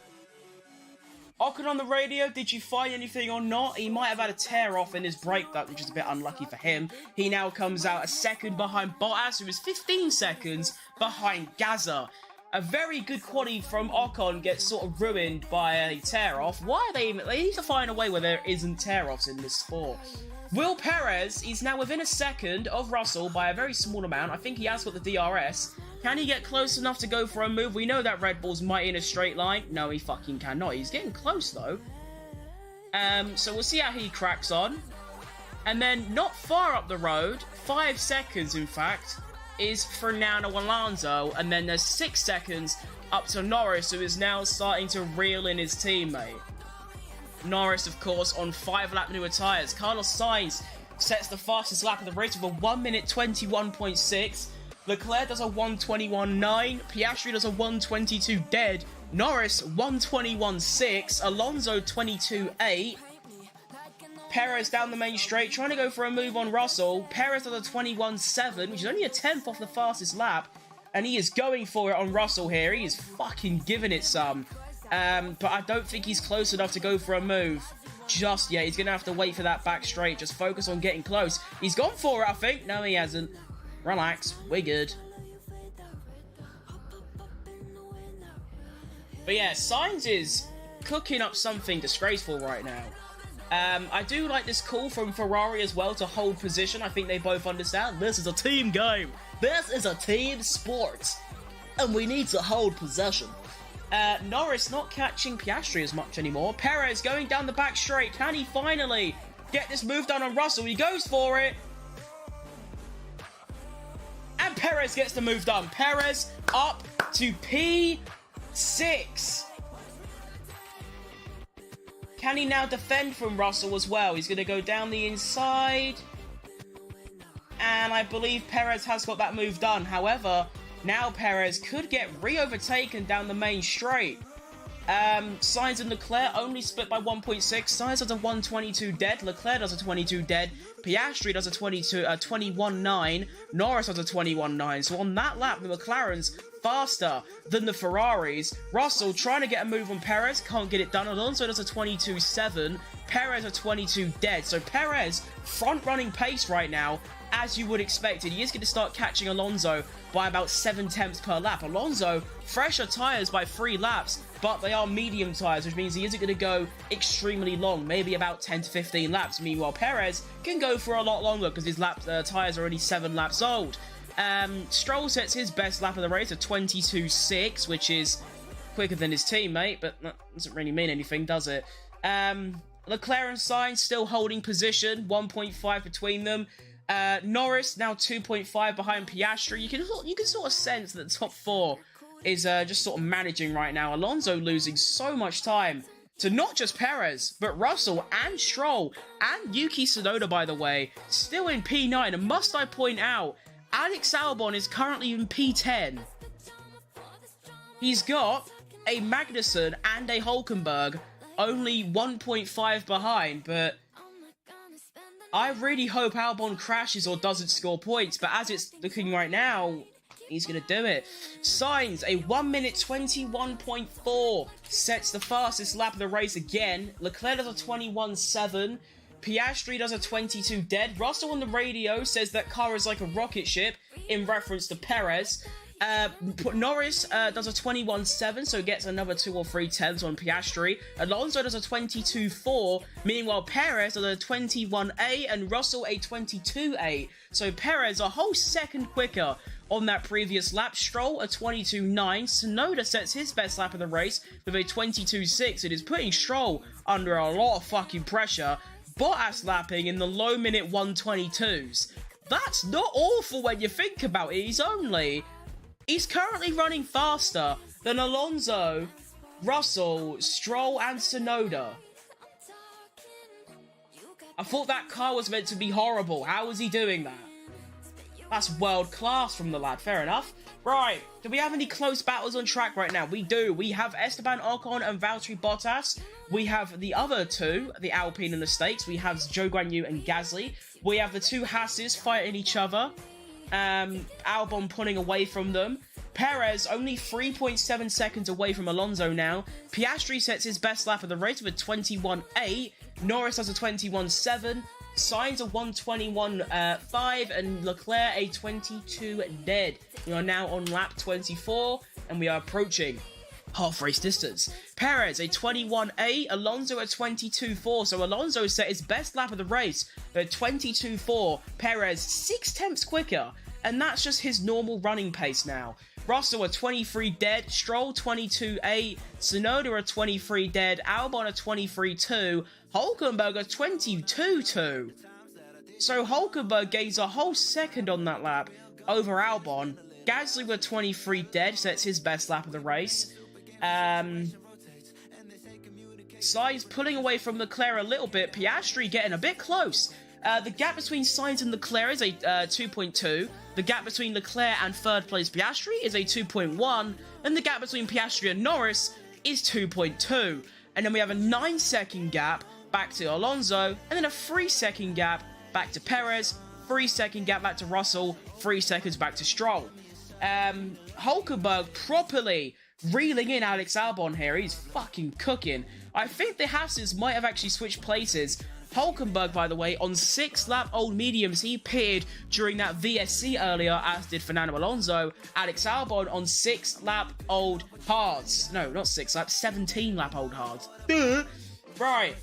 Ocon on the radio, did you find anything or not? He might have had a tear off in his brake duct, which is a bit unlucky for him. He now comes out a second behind Bottas, who is 15 seconds behind Gaza. A very good quality from Ocon gets sort of ruined by a tear-off. Why are they need to find a way where there isn't tear-offs in this sport. Will Perez is now within a second of Russell by a very small amount. I think he has got the DRS. Can he get close enough to go for a move? We know that Red Bull's mighty in a straight line. No, he fucking cannot. He's getting close, though. So we'll see how he cracks on. And then not far up the road, 5 seconds in fact, is Fernando Alonso, and then there's 6 seconds up to Norris, who is now starting to reel in his teammate. Norris, of course, on 5-lap newer tyres. Carlos Sainz sets the fastest lap of the race with a 1 minute 21.6. Leclerc does a 1:21.9. Piastri does a 1:22 dead. Norris 1:21.6. Alonso 22.8. Perez down the main straight, trying to go for a move on Russell. Perez does a 21.7, which is only a 10th off the fastest lap. And he is going for it on Russell here. He is fucking giving it some. But I don't think he's close enough to go for a move just yet. He's going to have to wait for that back straight. Just focus on getting close. He's gone for it, I think. No, he hasn't. Relax. We're good. But yeah, Sainz is cooking up something disgraceful right now. I do like this call from Ferrari as well to hold position. I think they both understand this is a team game. This is a team sport. And we need to hold possession. Norris not catching Piastri as much anymore. Perez going down the back straight. Can he finally get this move done on Russell? He goes for it. And Perez gets the move done. Perez up to P6. Can he now defend from Russell as well? He's going to go down the inside. And I believe Perez has got that move done. However, now Perez could get re-overtaken down the main straight. Sainz and Leclerc only split by 1.6. Sainz does a 1:22 dead. Leclerc does a 22 dead. Piastri does a 21.9. Norris does a 21.9. So on that lap, the McLaren's faster than the Ferraris. Russell trying to get a move on Perez, can't get it done. Alonso does a 22.7. Perez a 22 dead. So Perez front-running pace right now, as you would expect it. He is going to start catching Alonso by about 7 tenths per lap. Alonso, fresher tyres by 3 laps, but they are medium tyres, which means he isn't going to go extremely long, maybe about 10 to 15 laps. Meanwhile, Perez can go for a lot longer because his tyres are only 7 laps old. Stroll sets his best lap of the race at 22.6, which is quicker than his teammate, but that doesn't really mean anything, does it? Leclerc and Sainz still holding position, 1.5 between them. Norris now 2.5 behind Piastri. You can sort of sense that the top 4 is just sort of managing right now. Alonso losing so much time to not just Perez, but Russell and Stroll and Yuki Tsunoda, by the way, still in P9. And must I point out, Alex Albon is currently in P10. He's got a Magnussen and a Hülkenberg only 1.5 behind, but I really hope Albon crashes or doesn't score points, but as it's looking right now, he's going to do it. Sainz, a 1 minute 21.4, sets the fastest lap of the race again. Leclerc does a 21.7. Piastri does a 22 dead. Russell on the radio says that car is like a rocket ship, in reference to Perez. Norris does a 21.7, so gets another 2 or 3 tenths on Piastri. Alonso does a 22.4. Meanwhile, Perez does a 21.8 and Russell a 22.8. So Perez a whole second quicker on that previous lap. Stroll a 22.9. Tsunoda sets his best lap of the race with a 22.6. It is putting Stroll under a lot of fucking pressure. Bottas lapping in the low minute 122s. That's not awful when you think about it. He's currently running faster than Alonso, Russell, Stroll, and Tsunoda. I thought that car was meant to be horrible. How was he doing that? That's world class from the lad. Fair enough. Right, do we have any close battles on track right now? We do. We have Esteban Ocon and Valtteri Bottas. We have the other two, the Alpine and the Stakes. We have Zhou Guanyu and Gasly. We have the two Hasses fighting each other. Albon pulling away from them. Perez only 3.7 seconds away from Alonso now. Piastri sets his best lap of the race with a 21.8. Norris has a 21.7. Sainz a 1:21.5 and Leclerc a 22 dead. We are now on lap 24 and we are approaching half race distance. Perez a 21.8, Alonso a 22.4. So Alonso set his best lap of the race at 22.4. Perez 6 tenths quicker, and that's just his normal running pace now. Russell a 23 dead, Stroll 22-8, Tsunoda a 23 dead, Albon a 23-2, Hulkenberg a 22-2. So Hulkenberg gains a whole second on that lap over Albon. Gasly with 23 dead, so it's his best lap of the race. Sainz pulling away from Leclerc a little bit, Piastri getting a bit close. The gap between Sainz and Leclerc is a 2.2. The gap between Leclerc and third place Piastri is a 2.1. And the gap between Piastri and Norris is 2.2. And then we have a 9-second gap back to Alonso. And then a 3-second gap back to Perez. 3-second gap back to Russell. 3 seconds back to Stroll. Hulkenberg properly reeling in Alex Albon here. He's fucking cooking. I think the Hasses might have actually switched places. Hulkenberg, by the way, on 6-lap-old mediums, he pitted during that VSC earlier, as did Fernando Alonso. Alex Albon on 6-lap-old hards. No, not 6-lap, 17-lap-old hards. Right.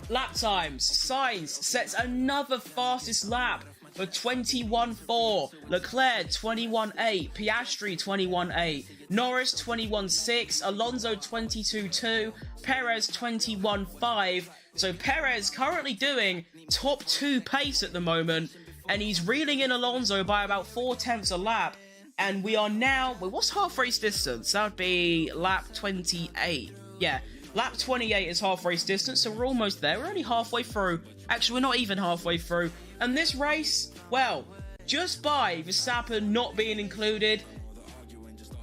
Lap times. Sainz sets another fastest lap for 21.4. Leclerc 21.8. Piastri 21.8. Norris 21.6. Alonso 22.2. Perez 21.5. So Perez currently doing top 2 pace at the moment, and he's reeling in Alonso by about 4/10 a lap. And we are now, well, what's half race distance? That would be lap 28. Yeah, lap 28 is half race distance, so we're almost there. We're only halfway through. Actually, we're not even halfway through. And this race, well, just by Verstappen not being included,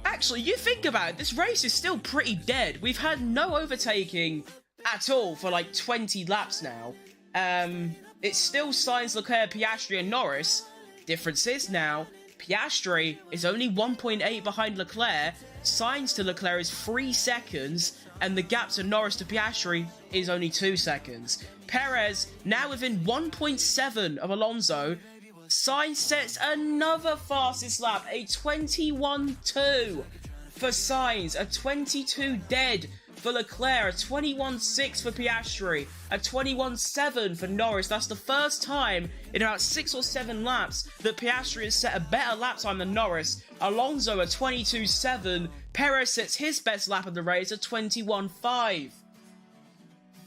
actually, you think about it, this race is still pretty dead. We've had no overtaking at all for like 20 laps now. It's still Sainz, Leclerc, Piastri and Norris. Difference is now, Piastri is only 1.8 behind Leclerc, Sainz to Leclerc is 3 seconds, and the gap to Norris to Piastri is only 2 seconds. Perez now within 1.7 of Alonso. Sainz sets another fastest lap, a 21.2 for Sainz, a 22 dead for Leclerc, a 21.6 for Piastri, a 21.7 for Norris. That's the first time in about 6 or 7 laps that Piastri has set a better lap time than Norris. Alonso a 22.7. Perez sets his best lap of the race, a 21.5.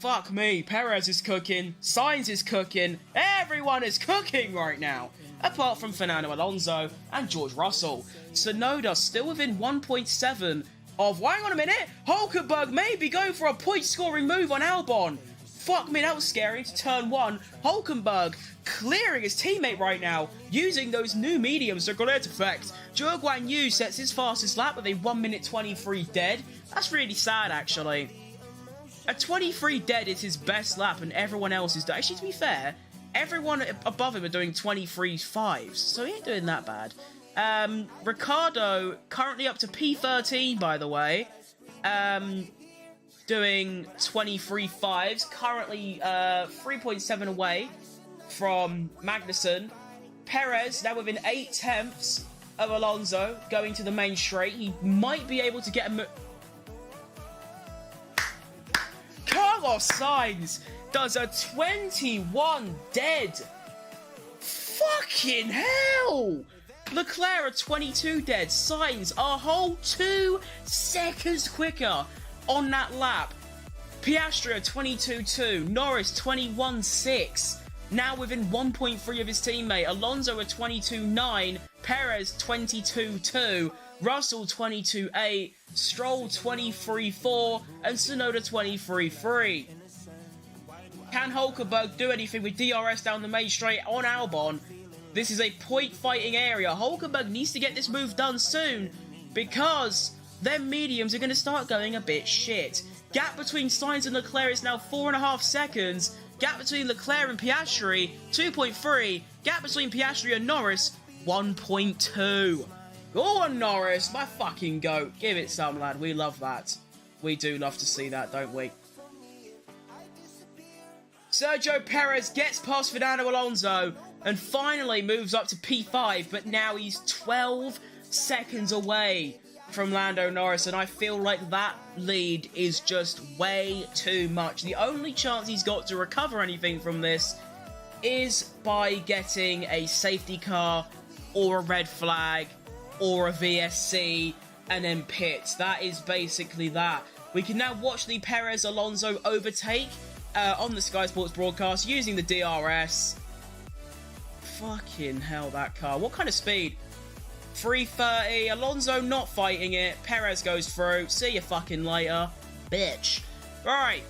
Fuck me, Perez is cooking, Sainz is cooking, everyone is cooking right now, apart from Fernando Alonso and George Russell. Tsunoda still within 1.7 of, hang on a minute, Hulkenberg may be going for a point-scoring move on Albon. Fuck me, that was scary. To turn 1, Hulkenberg clearing his teammate right now, using those new mediums to great effect. Zhou Guan Yu sets his fastest lap with a 1 minute 23 dead. That's really sad, actually. A 23 dead is his best lap, and everyone else is... Actually, to be fair, everyone above him are doing 23.5s, so he ain't doing that bad. Ricciardo, currently up to P13, by the way, doing 23.5s, currently 3.7 away from Magnussen. Perez, now within 8/10 of Alonso, going to the main straight. He might be able to get a... Carlos Sainz does a 21 dead. Fucking hell! Leclerc a 22 dead. Sainz a whole 2 seconds quicker on that lap. Piastri a 22.2. Norris 21.6. Now within 1.3 of his teammate. Alonso a 22.9. Perez 22.2. Russell 22.8, Stroll 23.4, and Tsunoda 23.3. Can Hulkenberg do anything with DRS down the main straight on Albon? This is a point fighting area. Hulkenberg needs to get this move done soon, because their mediums are going to start going a bit shit. Gap between Sainz and Leclerc is now 4.5 seconds. Gap between Leclerc and Piastri, 2.3. Gap between Piastri and Norris, 1.2. Go on, Norris, my fucking goat. Give it some, lad. We love that. We do love to see that, don't we? Sergio Perez gets past Fernando Alonso and finally moves up to P5, but now he's 12 seconds away from Lando Norris, and I feel like that lead is just way too much. The only chance he's got to recover anything from this is by getting a safety car or a red flag. or a VSC, and then pits. That is basically that. We can now watch the Perez-Alonso overtake on the Sky Sports broadcast using the DRS. Fucking hell, that car. What kind of speed? 330. Alonso not fighting it. Perez goes through. See you fucking later, bitch. Alright.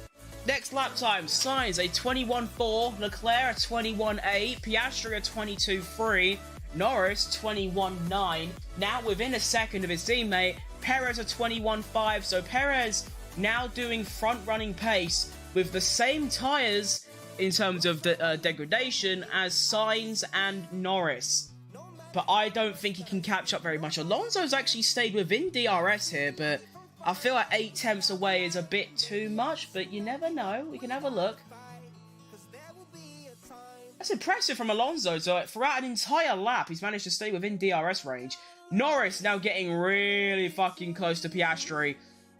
Next lap time. Sainz a 21.4. Leclerc a 21.8. Piastri a 22.3. Norris 21.9. Now within a second of his teammate. Perez a 21.5. So Perez now doing front running pace with the same tyres in terms of the degradation as Sainz and Norris. But I don't think he can catch up very much. Alonso's actually stayed within DRS here, but I feel like 8 tenths away is a bit too much, but you never know. We can have a look. That's impressive from Alonso. So throughout an entire lap, he's managed to stay within DRS range. Norris now getting really fucking close to Piastri.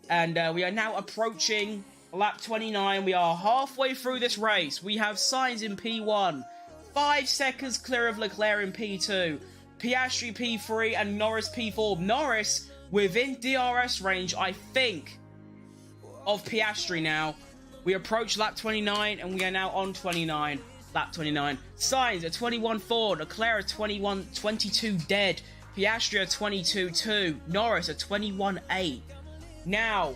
And we are now approaching lap 29. We are halfway through this race. We have Sainz in P1. 5 seconds clear of Leclerc in P2. Piastri P3 and Norris P4. Norris within DRS range, I think, of Piastri now. We approach lap 29 and we are now on 29. Lap 29. Sainz at 21.4. Leclerc at 21.22 dead. Piastri at 22.2. Norris at 21.8. Now,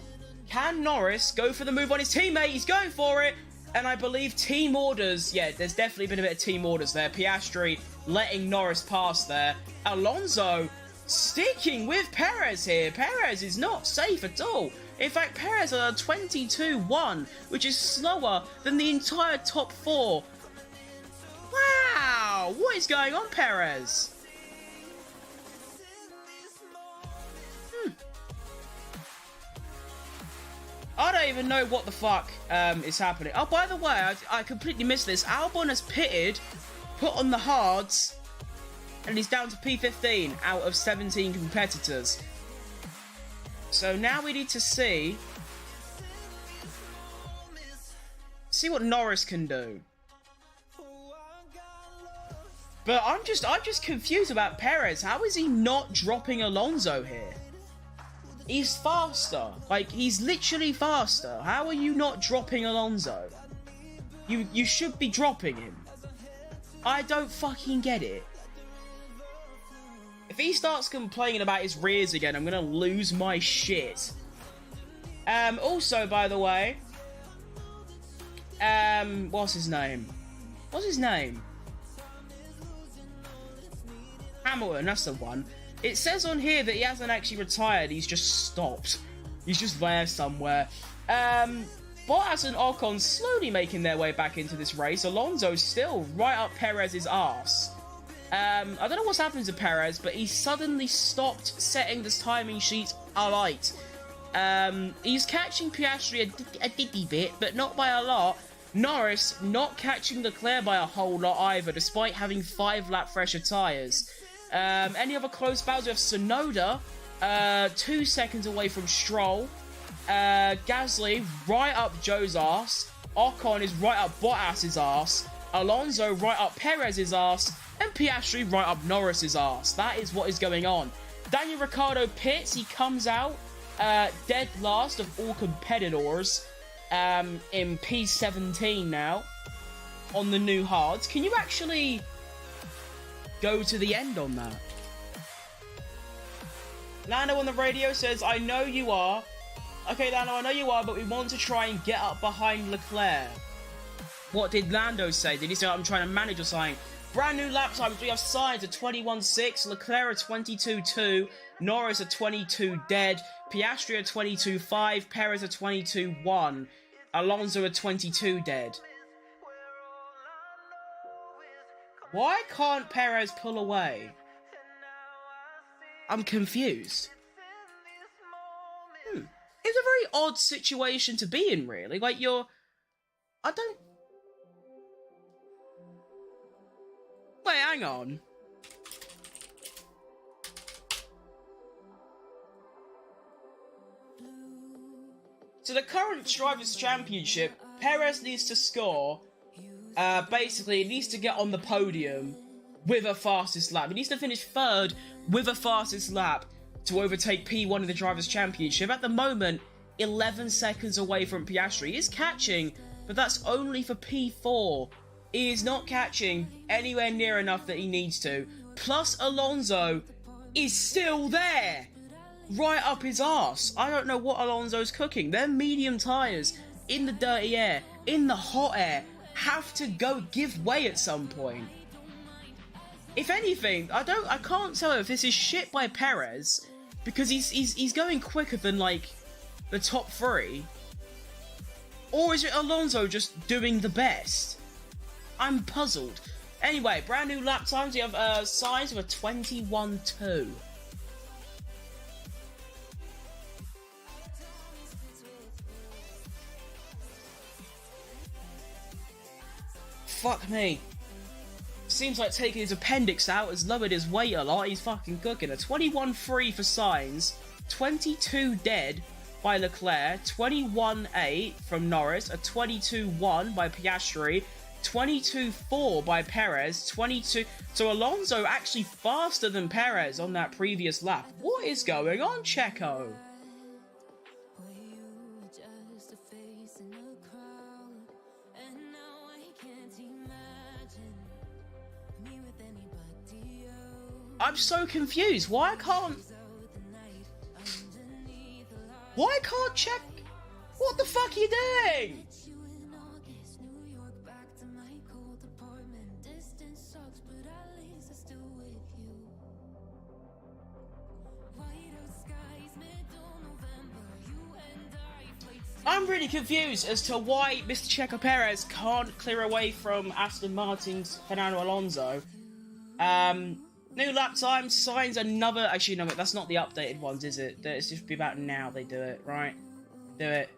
can Norris go for the move on his teammate? He's going for it. And I believe team orders, yeah, there's definitely been a bit of team orders there. Piastri letting Norris pass there. Alonso sticking with Perez here. Perez is not safe at all. In fact, Perez are 22.1, which is slower than the entire top 4. Wow, what is going on, Perez? I don't even know what the fuck is happening. Oh, by the way, I completely missed this. Albon has pitted, put on the hards, and he's down to P15 out of 17 competitors. So now we need to see what Norris can do. But I'm just confused about Perez. How is he not dropping Alonso here? He's faster. Like, he's literally faster. How are you not dropping Alonso? You should be dropping him. I don't fucking get it. If he starts complaining about his rears again, I'm gonna lose my shit. Also, by the way, what's his name? What's his name? Hamilton, that's the one. It says on here that he hasn't actually retired, he's just stopped. He's just there somewhere. Bottas and Ocon slowly making their way back into this race. Alonso's still right up Perez's arse. I don't know what's happened to Perez, but he suddenly stopped setting this timing sheet alight. He's catching Piastri a diddy bit, but not by a lot. Norris not catching Leclerc by a whole lot either, despite having 5 lap fresher tyres. Any other close battles? We have Tsunoda, 2 seconds away from Stroll. Gasly right up Joe's arse. Ocon is right up Bottas's arse. Alonso right up Perez's arse. And Piastri right up Norris's arse. That is what is going on. Daniel Ricciardo pits. He comes out dead last of all competitors in P17 now on the new hards. Can you actually go to the end on that? Lando on the radio says, I know you are. Okay, Lando, I know you are, but we want to try and get up behind Leclerc. What did Lando say? Did he say, I'm trying to manage or something? Brand new lap times. We have Sainz at 21.6, Leclerc at 22.2, Norris at 22 dead, Piastri at 22.5, Perez at 22.1, Alonso at 22 dead. Why can't Perez pull away? I'm confused. It's a very odd situation to be in, really. Like, I don't... Wait, hang on. So the current Drivers' Championship, Perez needs to score. Basically, he needs to get on the podium with a fastest lap. He needs to finish third with a fastest lap to overtake P1 in the Drivers' Championship. At the moment, 11 seconds away from Piastri. He is catching, but that's only for P4. He is not catching anywhere near enough that he needs to. Plus, Alonso is still there, right up his arse. I don't know what Alonso's cooking. Their medium tyres in the dirty air, in the hot air, have to give way at some point. If anything, I can't tell if this is shit by Perez, because he's going quicker than, like, the top three, or is it Alonso just doing the best? I'm puzzled. Anyway, brand new lap times. We have Sainz of a 21.2. Fuck me. Seems like taking his appendix out has lowered his weight a lot. He's fucking cooking. A 21.3 for Sainz, 22 dead by Leclerc, 21.8 from Norris, a 22.1 by Piastri, 22.4 by Perez, 22... So Alonso actually faster than Perez on that previous lap. What is going on, Checo? I'm so confused. Why can't check? What the fuck are you doing? I'm really confused as to why Mr. Checo Perez can't clear away from Aston Martin's Fernando Alonso. New lap time, Sainz another... Actually, no, that's not the updated ones, is it? It's just be about now they do it, right? Do it.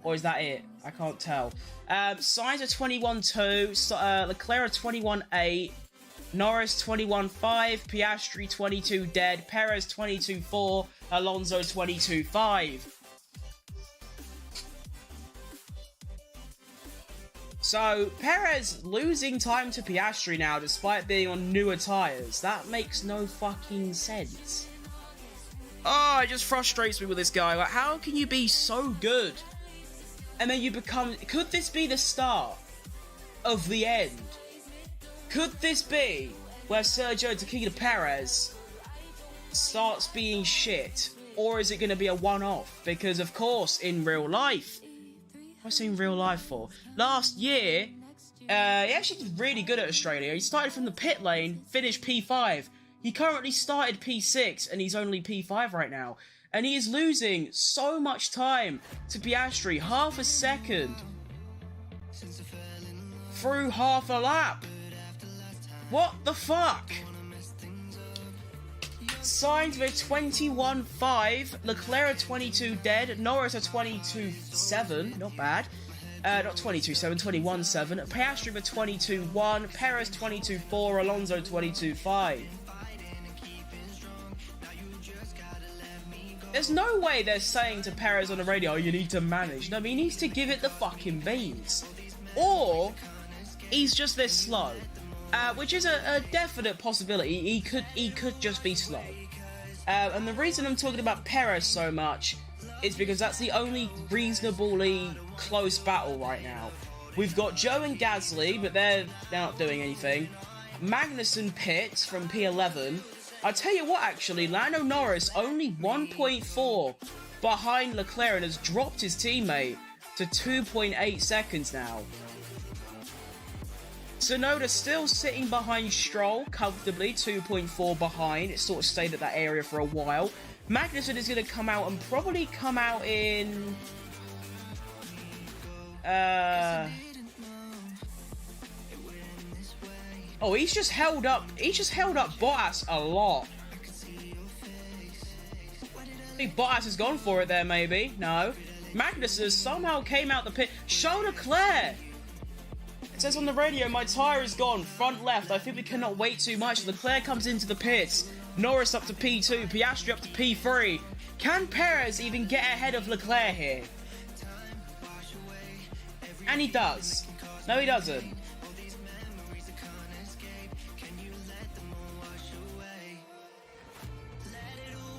Or is that it? I can't tell. Sainz a 21.2, Leclerc a 21.8, Norris 21.5, Piastri 22 dead, Perez 22.4, Alonso 22.5. So, Perez losing time to Piastri now despite being on newer tyres. That makes no fucking sense. Oh, it just frustrates me with this guy. Like, how can you be so good and then you become... Could this be the start of the end? Could this be where Sergio Tequila Perez starts being shit? Or is it going to be a one-off? Because, of course, in real life... What's he in real life for? Last year, he actually did really good at Australia. He started from the pit lane, finished P5. He currently started P6, and he's only P5 right now. And he is losing so much time to Piastri, half a second through half a lap. What the fuck? Sainz with 21.5, Leclerc at 22 dead, Norris at 22.7, not bad. Not 22.7, 21.7. Piastri with 22.1, Perez 22.4, Alonso 22.5. There's no way they're saying to Perez on the radio, oh, you need to manage. No, he needs to give it the fucking beans. Or he's just this slow. Which is a definite possibility. He could just be slow. And the reason I'm talking about Perez so much is because that's the only reasonably close battle right now. We've got Joe and Gasly, but they're not doing anything. Magnussen pits from P11. I'll tell you what, actually, Lando Norris only 1.4 behind Leclerc and has dropped his teammate to 2.8 seconds now. Tsunoda still sitting behind Stroll, comfortably, 2.4 behind. It sort of stayed at that area for a while. Magnussen is going to come out and probably come out in... Oh, he's just held up Bottas a lot. I think Bottas has gone for it there, maybe. No. Magnussen somehow came out the pit. Show Leclerc! It says on the radio, my tyre is gone, front left. I think we cannot wait too much. Leclerc comes into the pits. Norris up to P2, Piastri up to P3. Can Perez even get ahead of Leclerc here? And he does. No, he doesn't.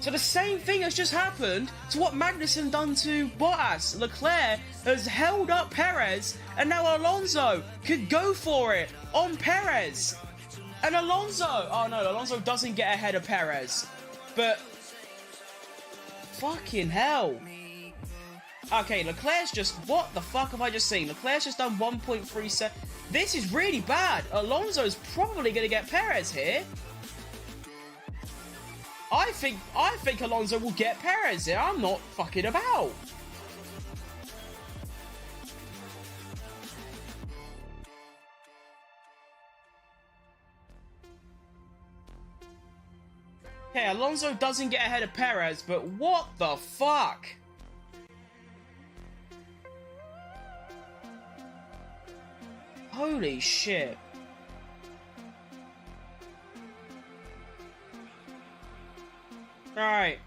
So the same thing has just happened to what Magnussen done to Bottas. Leclerc has held up Perez, and now Alonso could go for it on Perez. And Alonso, oh no, Alonso doesn't get ahead of Perez. But, fucking hell. Okay, Leclerc's just, what the fuck have I just seen? Leclerc's just done 1.37. This is really bad. Alonso's probably going to get Perez here. I think Alonso will get Perez here. I'm not fucking about. Okay, Alonso doesn't get ahead of Perez, but what the fuck? Holy shit. Alright,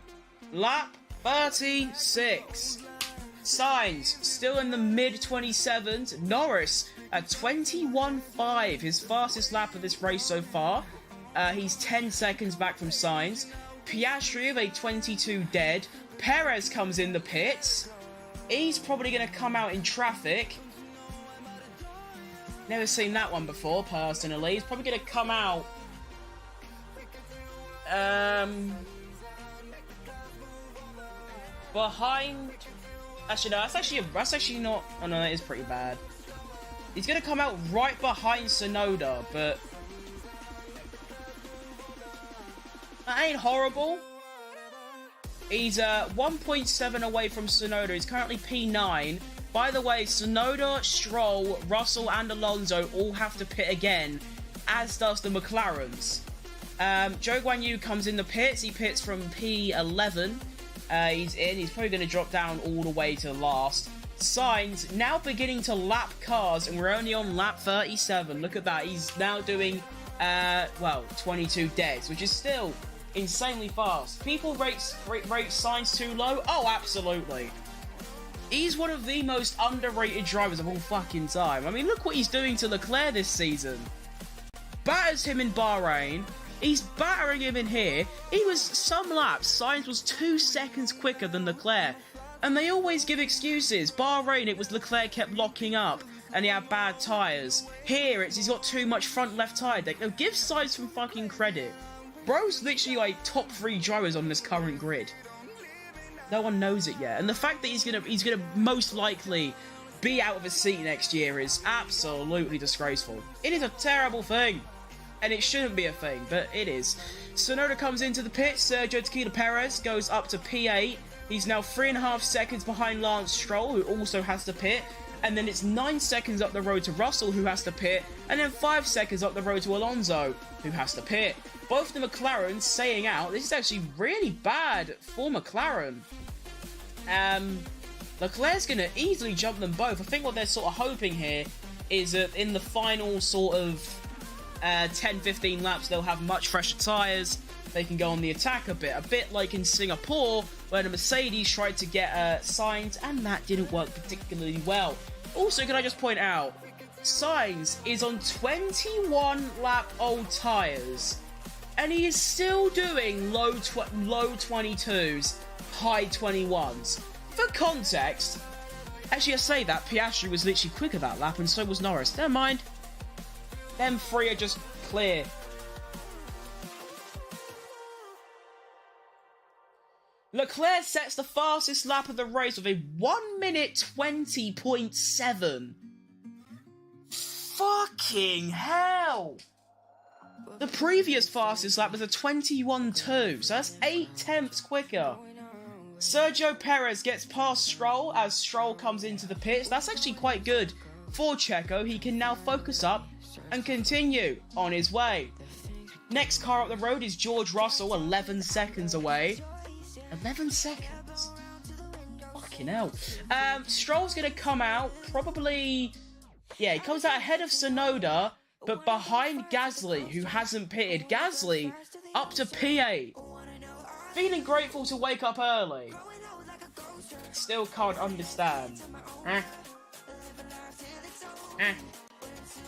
lap 36. Sainz still in the mid-27s. Norris at 21.5, his fastest lap of this race so far. He's 10 seconds back from Sainz. Piastri of a 22 dead. Perez comes in the pits. He's probably going to come out in traffic. Never seen that one before, personally. He's probably going to come out... behind... Actually, no, that's actually not... Oh, no, that is pretty bad. He's going to come out right behind Tsunoda, but... that ain't horrible. He's 1.7 away from Tsunoda. He's currently P9. By the way, Tsunoda, Stroll, Russell, and Alonso all have to pit again, as does the McLarens. Zhou Guanyu comes in the pits. He pits from P11. He's in. He's probably going to drop down all the way to last. Sainz now beginning to lap cars, and we're only on lap 37. Look at that. He's now doing, 22 deads, which is still insanely fast. People rate Sainz too low? Oh, absolutely. He's one of the most underrated drivers of all fucking time. I mean, look what he's doing to Leclerc this season. Batters him in Bahrain. He's battering him in here. He was, some laps, Sainz was 2 seconds quicker than Leclerc. And they always give excuses. Bahrain, it was Leclerc kept locking up and he had bad tyres. Here, it's he's got too much front left tyre. Give Sainz some fucking credit. Bro's literally like top 3 drivers on this current grid. No one knows it yet. And the fact that he's gonna most likely be out of his seat next year is absolutely disgraceful. It is a terrible thing. And it shouldn't be a thing, but it is. Tsunoda comes into the pit. Sergio Tequila Perez goes up to P8. He's now 3.5 seconds behind Lance Stroll, who also has to pit. And then it's 9 seconds up the road to Russell, who has to pit. And then 5 seconds up the road to Alonso, who has to pit. Both the McLarens saying out. This is actually really bad for McLaren. Leclerc's going to easily jump them both. I think what they're sort of hoping here is that in the final sort of 10-15 laps, they'll have much fresher tyres. They can go on the attack a bit like in Singapore, where the Mercedes tried to get Sainz, and that didn't work particularly well. Also, can I just point out, Sainz is on 21-lap-old tyres, and he is still doing low 22s, high 21s. For context, actually I say that, Piastri was literally quicker that lap, and so was Norris. Never mind. Them three are just clear. Leclerc sets the fastest lap of the race with a 1 minute 20.7. Fucking hell! The previous fastest lap was a 21.2, so that's 8 tenths quicker. Sergio Perez gets past Stroll as Stroll comes into the pits. That's actually quite good for Checo. He can now focus up and continue on his way. Next car up the road is George Russell, 11 seconds away. 11 seconds? Fucking hell. Stroll's going to come out probably... yeah, he comes out ahead of Tsunoda, but behind Gasly, who hasn't pitted. Gasly up to P8. Feeling grateful to wake up early. Still can't understand.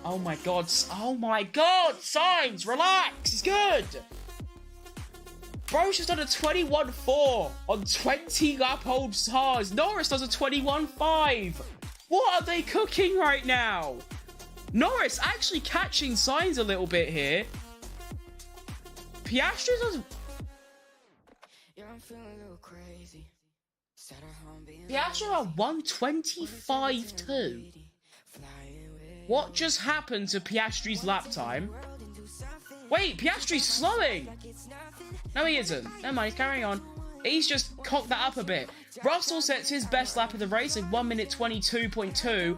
Oh my god. Oh my god! Sainz, relax! It's good! Bro's just done a 21.4 on 20 lap old stars. Norris does a 21.5. What are they cooking right now? Norris actually catching signs a little bit here. Piastri does... Piastri are 125.2. What just happened to Piastri's lap time? Wait, Piastri's slowing! No, he isn't. Never mind, he's carrying on. He's just cocked that up a bit. Russell sets his best lap of the race in 1 minute 22.2.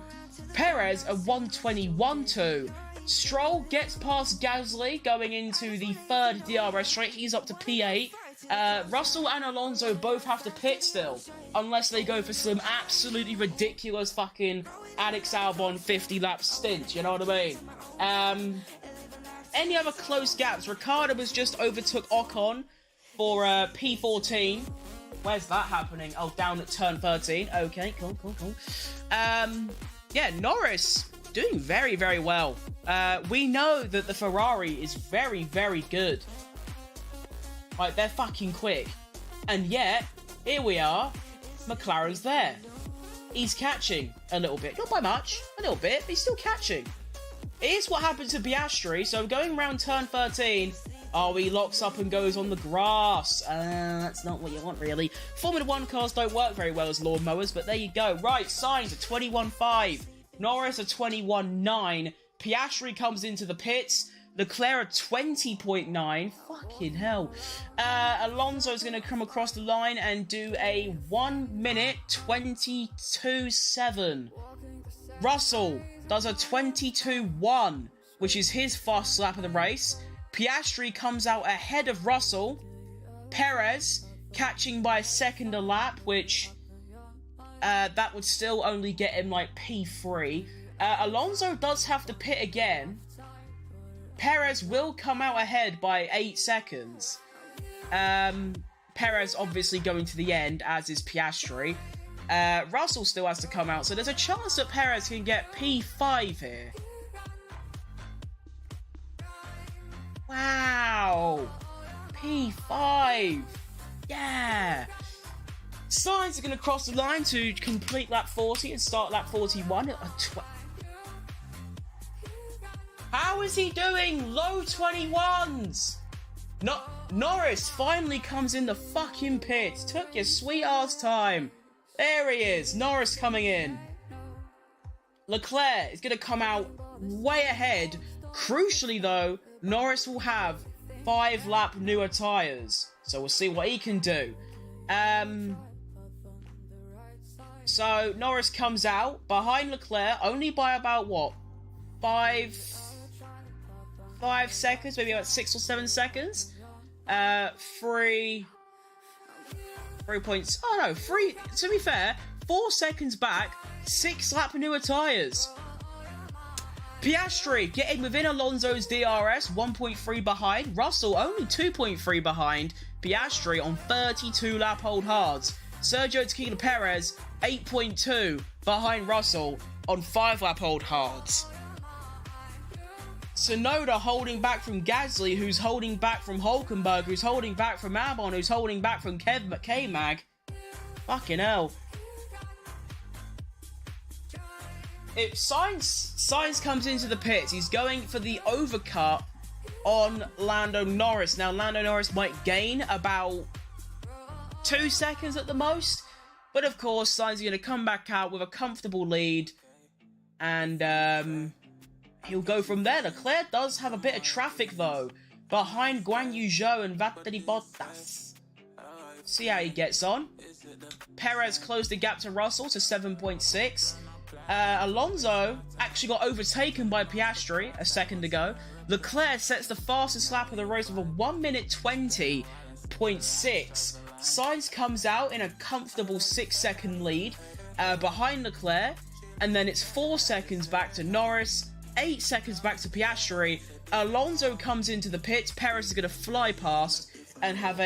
Perez a 121.2. Stroll gets past Gasly going into the third DRS straight. He's up to P8. Russell and Alonso both have to pit still, unless they go for some absolutely ridiculous fucking Alex Albon 50-lap stint, you know what I mean? Any other close gaps? Ricciardo was just overtook Ocon for P14. Where's that happening? Oh, down at turn 13. Okay, cool. Yeah, Norris doing very, very well. We know that the Ferrari is very, very good. Like, they're fucking quick. And yet, here we are. McLaren's there. He's catching a little bit. Not by much. A little bit, but he's still catching. Here's what happened to Piastri. So going around turn 13, he locks up and goes on the grass. That's not what you want, really. Formula 1 cars don't work very well as lawnmowers, but there you go. Right, Sainz a 21.5. Norris a 21.9. Piastri comes into the pits. Leclerc a 20.9. Fucking hell. Alonso's going to come across the line and do a 1 minute 22.7. Russell does a 22.1, which is his fast lap of the race. Piastri comes out ahead of Russell. Perez catching by a second a lap, which that would still only get him like P3. Alonso does have to pit again. Perez will come out ahead by 8 seconds. Perez obviously going to the end, as is Piastri. Russell still has to come out, so there's a chance that Perez can get P5 here. Wow! P5! Yeah! Sainz is going to cross the line to complete lap 40 and start lap 41. How is he doing low 21s? Norris finally comes in the fucking pit. Took your sweet ass time. There he is. Norris coming in. Leclerc is going to come out way ahead. Crucially, though, Norris will have 5-lap newer tyres. So we'll see what he can do. So Norris comes out behind Leclerc only by about, what? 5 seconds? Maybe about 6 or 7 seconds? 3 points. Oh no, 3. To be fair, 4 seconds back, 6-lap newer tyres. Piastri getting within Alonso's DRS, 1.3 behind. Russell only 2.3 behind Piastri on 32-lap old hards. Sergio Tequila Perez 8.2 behind Russell on 5-lap old hards. Tsunoda holding back from Gasly, who's holding back from Hulkenberg, who's holding back from Albon, who's holding back from K-Mag. Fucking hell. If Sainz comes into the pits, he's going for the overcut on Lando Norris. Now, Lando Norris might gain about 2 seconds at the most, but of course, Sainz is going to come back out with a comfortable lead, and he'll go from there. Leclerc does have a bit of traffic, though, behind Guan Yu Zhou and Valtteri Bottas. See how he gets on. Perez closed the gap to Russell to 7.6. Alonso actually got overtaken by Piastri a second ago. Leclerc sets the fastest lap of the race with a 1 minute 20.6. Sainz comes out in a comfortable 6-second lead behind Leclerc, and then it's 4 seconds back to Norris, 8 seconds back to Piastri. Alonso comes into the pits. Perez is going to fly past and have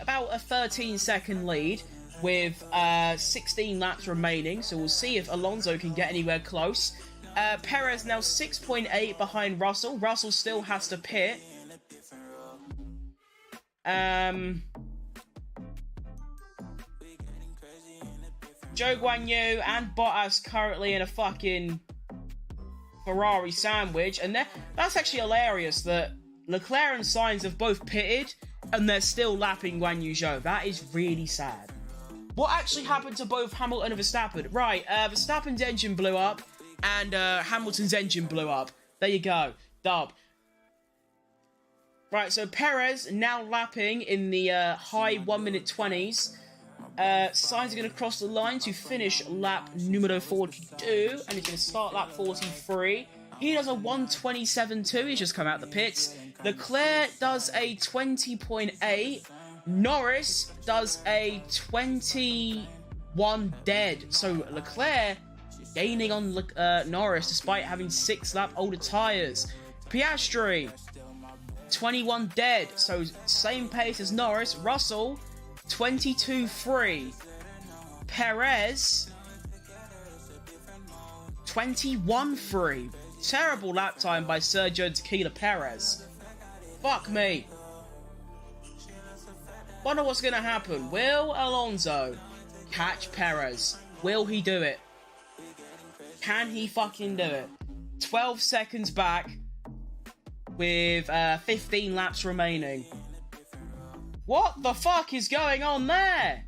about a 13-second lead with 16 laps remaining, so we'll see if Alonso can get anywhere close. Perez now 6.8 behind Russell. Russell still has to pit. Zhou Guanyu and Bottas currently in a fucking Ferrari sandwich, and that's actually hilarious that Leclerc and Sainz have both pitted and they're still lapping Guan Yu Zhou. That is really sad. What actually happened to both Hamilton and Verstappen? Right, Verstappen's engine blew up and Hamilton's engine blew up. There you go. Dub. Right, so Perez now lapping in the high 1 minute 20s. Sainz is going to cross the line to finish lap numero 42, and he's going to start lap 43. He does a 1:27.2. He's just come out the pits. Leclerc does a 20.8. Norris does a 21 dead. So Leclerc gaining on Norris despite having 6 lap older tyres. Piastri 21 dead. So same pace as Norris. Russell 22.3. Perez 21.3. Terrible lap time by Sergio Tequila Perez. Fuck me. Wonder what's gonna happen. Will Alonso catch Perez? Will he do it? Can he fucking do it? 12 seconds back with 15 laps remaining. What the fuck is going on there?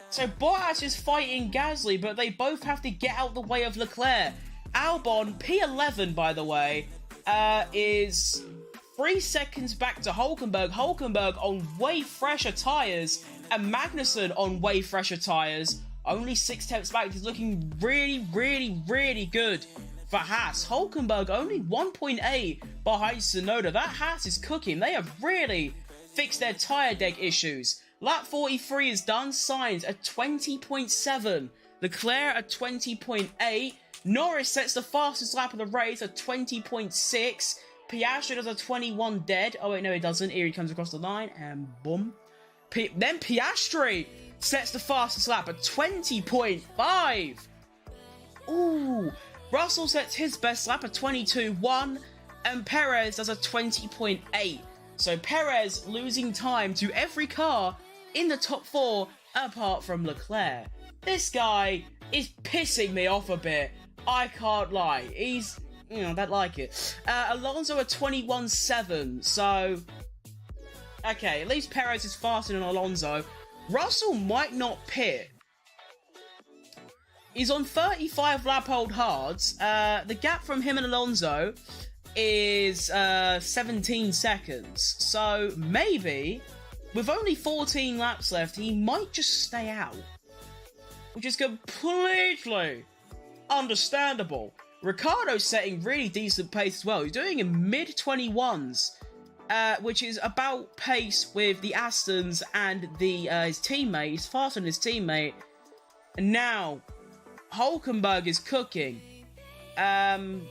So Bottas is fighting Gasly, but they both have to get out the way of Leclerc. Albon, P11 by the way, is 3 seconds back to Hulkenberg. Hulkenberg on way fresher tyres, and Magnussen on way fresher tyres. Only 6 tenths back. He's looking really, really, really good for Haas. Hulkenberg only 1.8 behind Tsunoda. That Haas is cooking. They have really fixed their tyre deck issues. Lap 43 is done. Sainz at 20.7. Leclerc at 20.8. Norris sets the fastest lap of the race at 20.6. Piastri does a 21 dead. Oh wait, no he doesn't. Here he comes across the line and boom. Then Piastri sets the fastest lap at 20.5. Ooh. Russell sets his best lap at 22.1. And Perez does a 20.8. So Perez losing time to every car in the top 4 apart from Leclerc. This guy is pissing me off a bit. I can't lie. He's, I don't like it. Alonso at 21.7. So, okay, at least Perez is faster than Alonso. Russell might not pit. He's on 35 lap old hards. The gap from him and Alonso is 17 seconds. So maybe with only 14 laps left, he might just stay out, which is completely understandable. Ricciardo's setting really decent pace as well. He's doing in mid 21s, which is about pace with the Astons and his teammate. He's faster than his teammate. And now Hulkenberg is cooking. Sainz,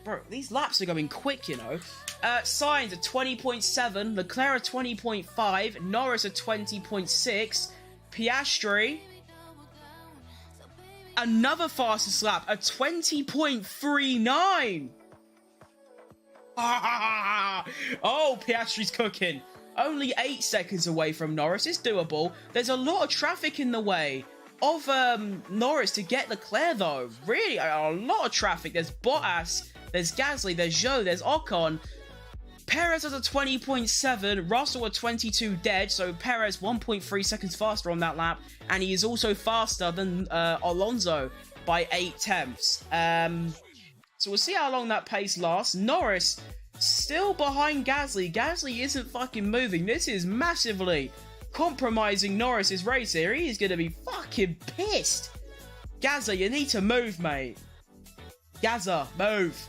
bro, these laps are going quick, you know. Sainz at 20.7, Leclerc at 20.5, Norris at 20.6, Piastri, another fastest lap at 20.39. Oh, Piastri's cooking. Only 8 seconds away from Norris. It's doable. There's a lot of traffic in the way of Norris to get Leclerc though. Really, a lot of traffic. There's Bottas, there's Gasly, there's Zhou, there's Ocon. Perez has a 20.7, Russell a 22 dead, so Perez 1.3 seconds faster on that lap, and he is also faster than Alonso by 8 tenths. So we'll see how long that pace lasts. Norris still behind Gasly. Gasly isn't fucking moving. This is massively compromising Norris's race here. He's gonna be fucking pissed. Gazza, you need to move, mate. Gazza, move.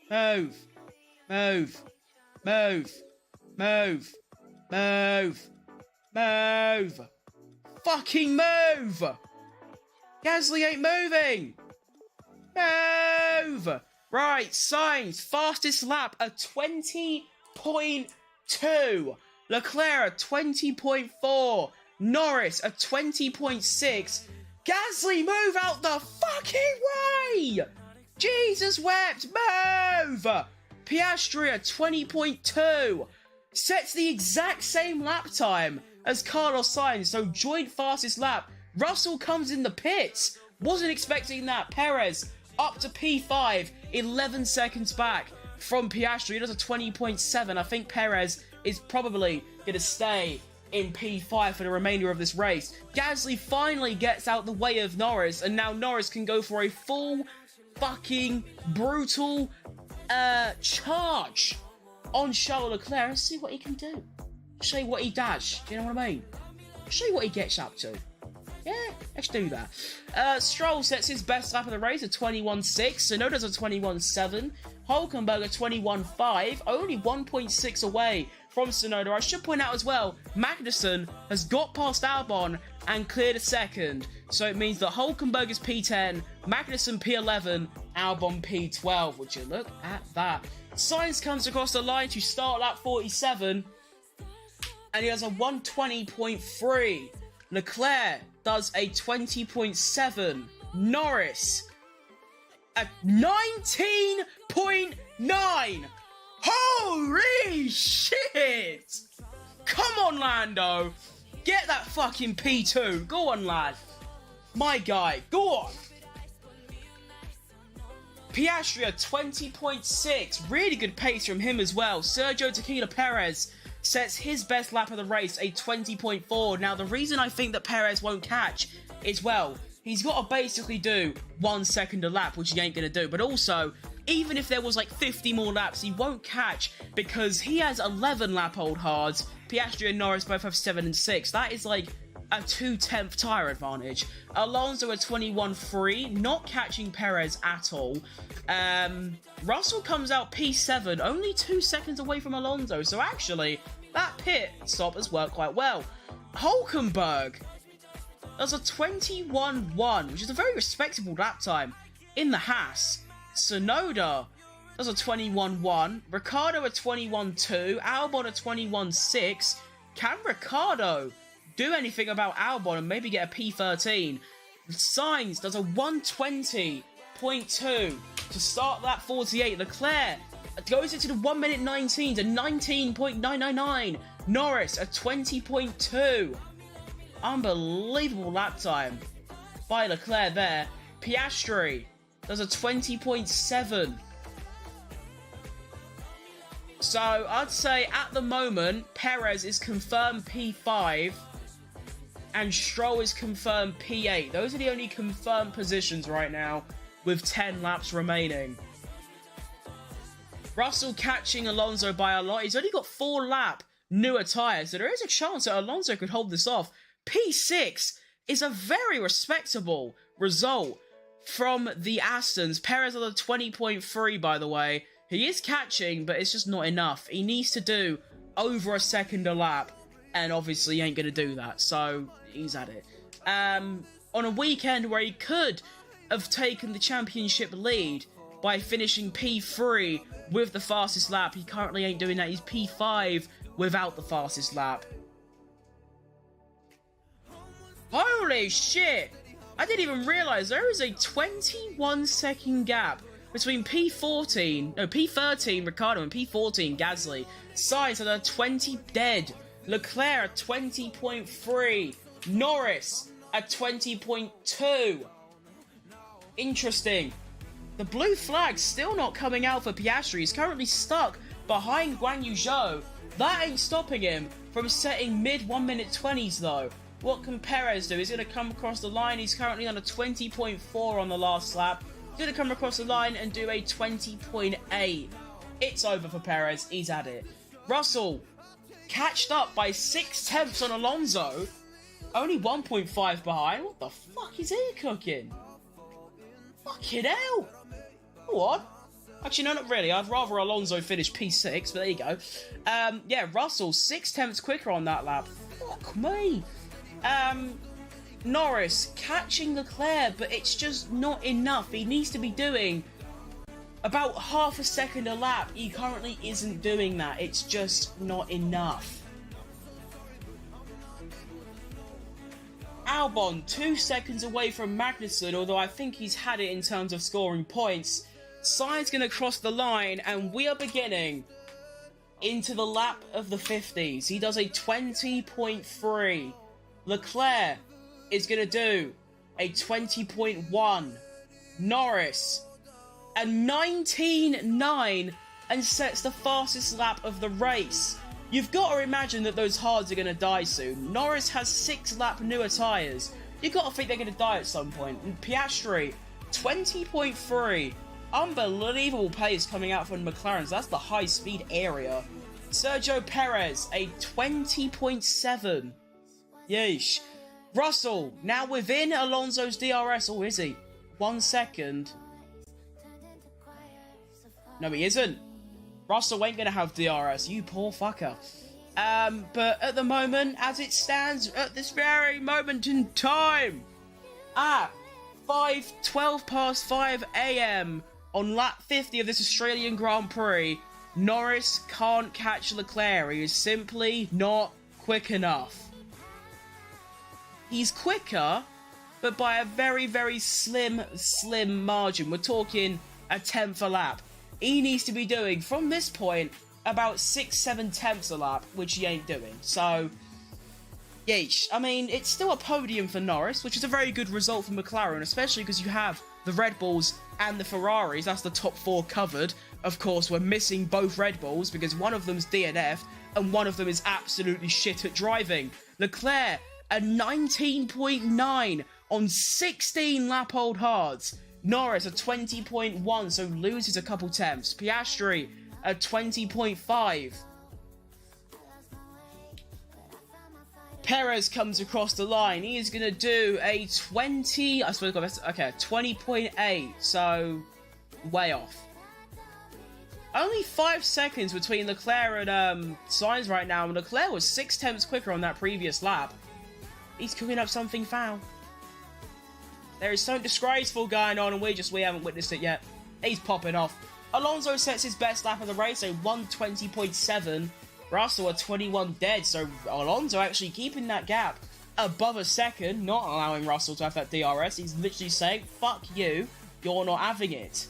Move. Move. Move. Move. Move. Move. Fucking move. Gasly ain't moving. Move. Right, Sainz, fastest lap at 20.2. Leclerc at 20.4. Norris at 20.6. Gasly, move out the fucking way! Jesus wept, move! Piastri at 20.2 sets the exact same lap time as Carlos Sainz, so joint fastest lap. Russell comes in the pits. Wasn't expecting that. Perez up to P5, 11 seconds back from Piastri. He does a 20.7. I think Perez is probably going to stay in P5 for the remainder of this race. Gasly finally gets out the way of Norris, and now Norris can go for a full fucking brutal charge on Charles Leclerc and see what he can do. Show you what he does. Do you know what I mean? Show you what he gets up to. Yeah, let's do that. Stroll sets his best lap of the race at 21.6. Tsunoda's a 21.7. Hülkenberg a 21.5. Only 1.6 away from Tsunoda. I should point out as well, Magnussen has got past Albon and cleared a second. So it means that Hülkenberg is P10, Magnussen P11, Albon P12. Would you look at that? Sainz comes across the line to start lap 47. And he has a 120.3. Leclerc does a 20.7. Norris a 19.9. Holy shit! Come on, Lando. Get that fucking P2. Go on, lad. My guy, go on. Piastri a 20.6. Really good pace from him as well. Sergio Tequila Perez sets his best lap of the race, a 20.4. Now, the reason I think that Perez won't catch is, well, he's got to basically do 1 second a lap, which he ain't going to do. But also, even if there was like 50 more laps, he won't catch because he has 11 lap-old hards. Piastri and Norris both have 7 and 6. That is like a 2/10 tyre advantage. Alonso a 21.3, not catching Perez at all. Russell comes out P7, only 2 seconds away from Alonso. So actually, that pit stop has worked quite well. Hülkenberg does a 21.1, which is a very respectable lap time in the Haas. Tsunoda does a 21.1, Ricciardo a 21.2, Albon a 21.6. Can Ricciardo do anything about Albon and maybe get a P13? Sainz does a 120.2 to start lap 48. Leclerc goes into the 1 minute 19 to 19.999. Norris a 20.2. Unbelievable lap time by Leclerc there. Piastri does a 20.7. So I'd say at the moment, Perez is confirmed P5 and Stroll is confirmed P8. Those are the only confirmed positions right now with 10 laps remaining. Russell catching Alonso by a lot. He's only got 4 lap newer tyres, so there is a chance that Alonso could hold this off. P6 is a very respectable result from the Astons. Perez on a 20.3, by the way. He is catching, but it's just not enough. He needs to do over a second a lap, and obviously he ain't going to do that, so he's at it. On a weekend where he could have taken the championship lead by finishing P3 with the fastest lap, he currently ain't doing that. He's P5 without the fastest lap. Holy shit! I didn't even realise there is a 21 second gap between P13 Ricciardo and P14 Gasly. Sainz at a 20 dead. Leclerc at 20.3. Norris at 20.2. Interesting. The blue flag's still not coming out for Piastri. He's currently stuck behind Guan Yu Zhou. That ain't stopping him from setting mid 1 minute 20s though. What can Perez do? He's going to come across the line. He's currently on a 20.4 on the last lap. He's going to come across the line and do a 20.8. It's over for Perez. He's at it. Russell catched up by 6/10 on Alonso. Only 1.5 behind. What the fuck is he cooking? Fucking hell. Go on. Actually, no, not really. I'd rather Alonso finish P6, but there you go. Yeah, Russell 6/10 quicker on that lap. Fuck me. Norris catching Leclerc, but it's just not enough. He needs to be doing about half a second a lap. He currently isn't doing that. It's just not enough. Albon 2 seconds away from Magnussen, although I think he's had it in terms of scoring points. Sainz going to cross the line, and we are beginning into the lap of the 50s. He does a 20.3. Leclerc is going to do a 20.1. Norris a 19.9 and sets the fastest lap of the race. You've got to imagine that those hards are going to die soon. Norris has 6 lap newer tyres. You've got to think they're going to die at some point. And Piastri, 20.3. Unbelievable pace coming out from McLaren's. That's the high-speed area. Sergio Perez, a 20.7. Yeesh. Russell, now within Alonso's DRS. Oh, is he? 1 second. No, he isn't. Russell ain't going to have DRS. You poor fucker. But at the moment, as it stands, at this very moment in time, at 12 past 5 a.m. on lap 50 of this Australian Grand Prix, Norris can't catch Leclerc. He is simply not quick enough. He's quicker, but by a very, very slim margin. We're talking a tenth a lap. He needs to be doing, from this point, about 6-7 tenths a lap, which he ain't doing. So, yeesh. I mean, it's still a podium for Norris, which is a very good result for McLaren, especially because you have the Red Bulls and the Ferraris. That's the top 4 covered. Of course, we're missing both Red Bulls because one of them's DNF and one of them is absolutely shit at driving. Leclerc, a 19.9 on 16 lap-old hards. Norris, a 20.1, so loses a couple tenths. Piastri, a 20.5. Perez comes across the line. He is going to do a 20... I suppose that's... Okay, 20.8, so way off. Only 5 seconds between Leclerc and Sainz right now, and Leclerc was 6 tenths quicker on that previous lap. He's cooking up something foul. There is something disgraceful going on, and we haven't witnessed it yet. He's popping off. Alonso sets his best lap of the race, a 120.7. Russell, a 21 dead, so Alonso actually keeping that gap above a second, not allowing Russell to have that DRS. He's literally saying, fuck you, you're not having it.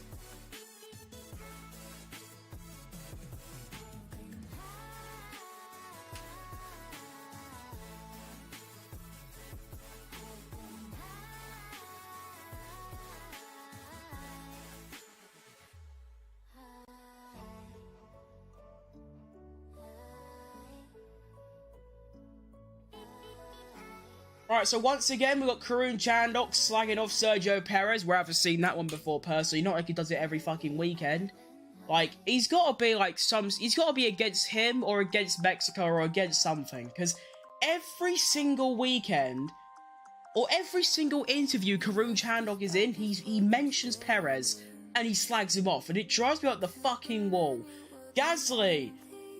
Alright, so once again, we've got Karun Chandok slagging off Sergio Perez. Where I've seen that one before, personally. Not like he does it every fucking weekend. Like, he's got to be, like, he's got to be against him, or against Mexico, or against something. Because every single weekend, or every single interview Karun Chandok is in, he mentions Perez, and he slags him off. And it drives me up the fucking wall. Gasly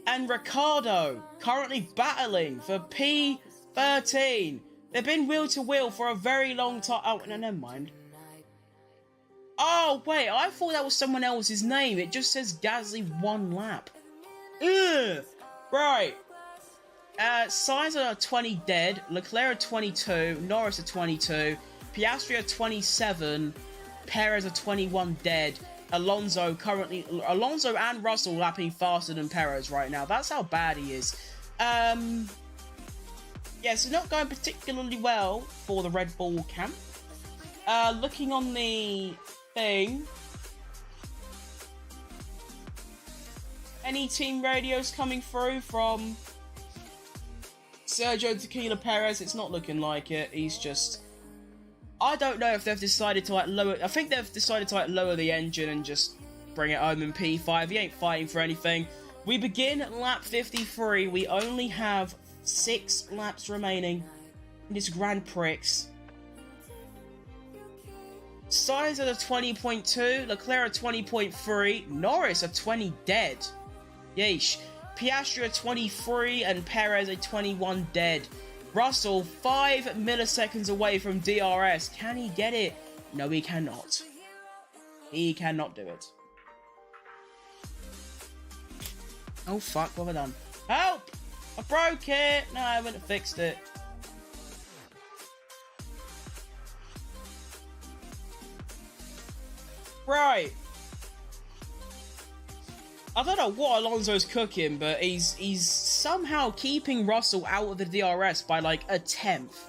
and Ricciardo currently battling for P13. They've been wheel to wheel for a very long time. Oh, no, never mind. Oh, wait, I thought that was someone else's name. It just says Gasly 1 lap. Ugh. Right. Sainz are 20 dead. Leclerc are 22. Norris are 22. Piastri are 27. Perez are 21 dead. Alonso and Russell lapping faster than Perez right now. That's how bad he is. Yeah, so not going particularly well for the Red Bull camp. Looking on the thing. Any team radios coming through from Sergio Tequila Perez? It's not looking like it. He's just... I don't know if they've decided to like lower... I think they've decided to like lower the engine and just bring it home in P5. He ain't fighting for anything. We begin at lap 53. We only have 6 laps remaining in this Grand Prix. Sainz at a 20.2, Leclerc at 20.3, Norris at 20 dead. Yeesh. Piastri at 23 and Perez at 21 dead. Russell 5 milliseconds away from DRS. Can he get it? No, he cannot. He cannot do it. Oh fuck, what have I done? Help! I broke it! No, I haven't fixed it. Right. I don't know what Alonso's cooking, but he's somehow keeping Russell out of the DRS by like a tenth.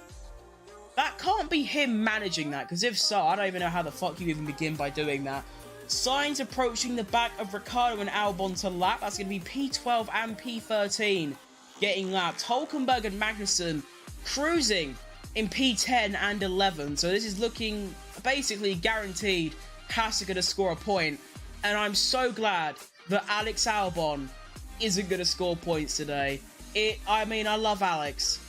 That can't be him managing that, because if so, I don't even know how the fuck you even begin by doing that. Sainz approaching the back of Ricciardo and Albon to lap. That's going to be P12 and P13 getting lapped. Hülkenberg and Magnussen cruising in P10 and 11. So this is looking basically guaranteed Haas are going to score a point. And I'm so glad that Alex Albon isn't going to score points today. I mean, I love Alex,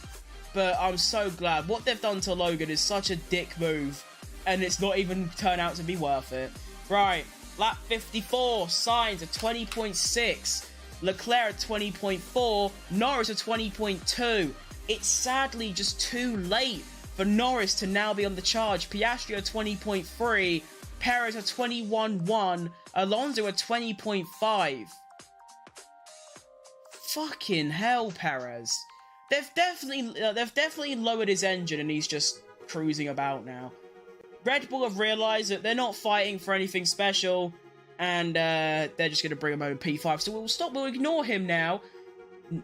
but I'm so glad. What they've done to Logan is such a dick move, and it's not even turned out to be worth it. Right, lap 54, Sainz at 20.6, Leclerc at 20.4, Norris at 20.2. It's sadly just too late for Norris to now be on the charge. Piastri at 20.3, Perez at 21.1, Alonso at 20.5. Fucking hell, Perez. They've definitely lowered his engine and he's just cruising about now. Red Bull have realised that they're not fighting for anything special, and they're just going to bring him home in P5. So we'll ignore him now.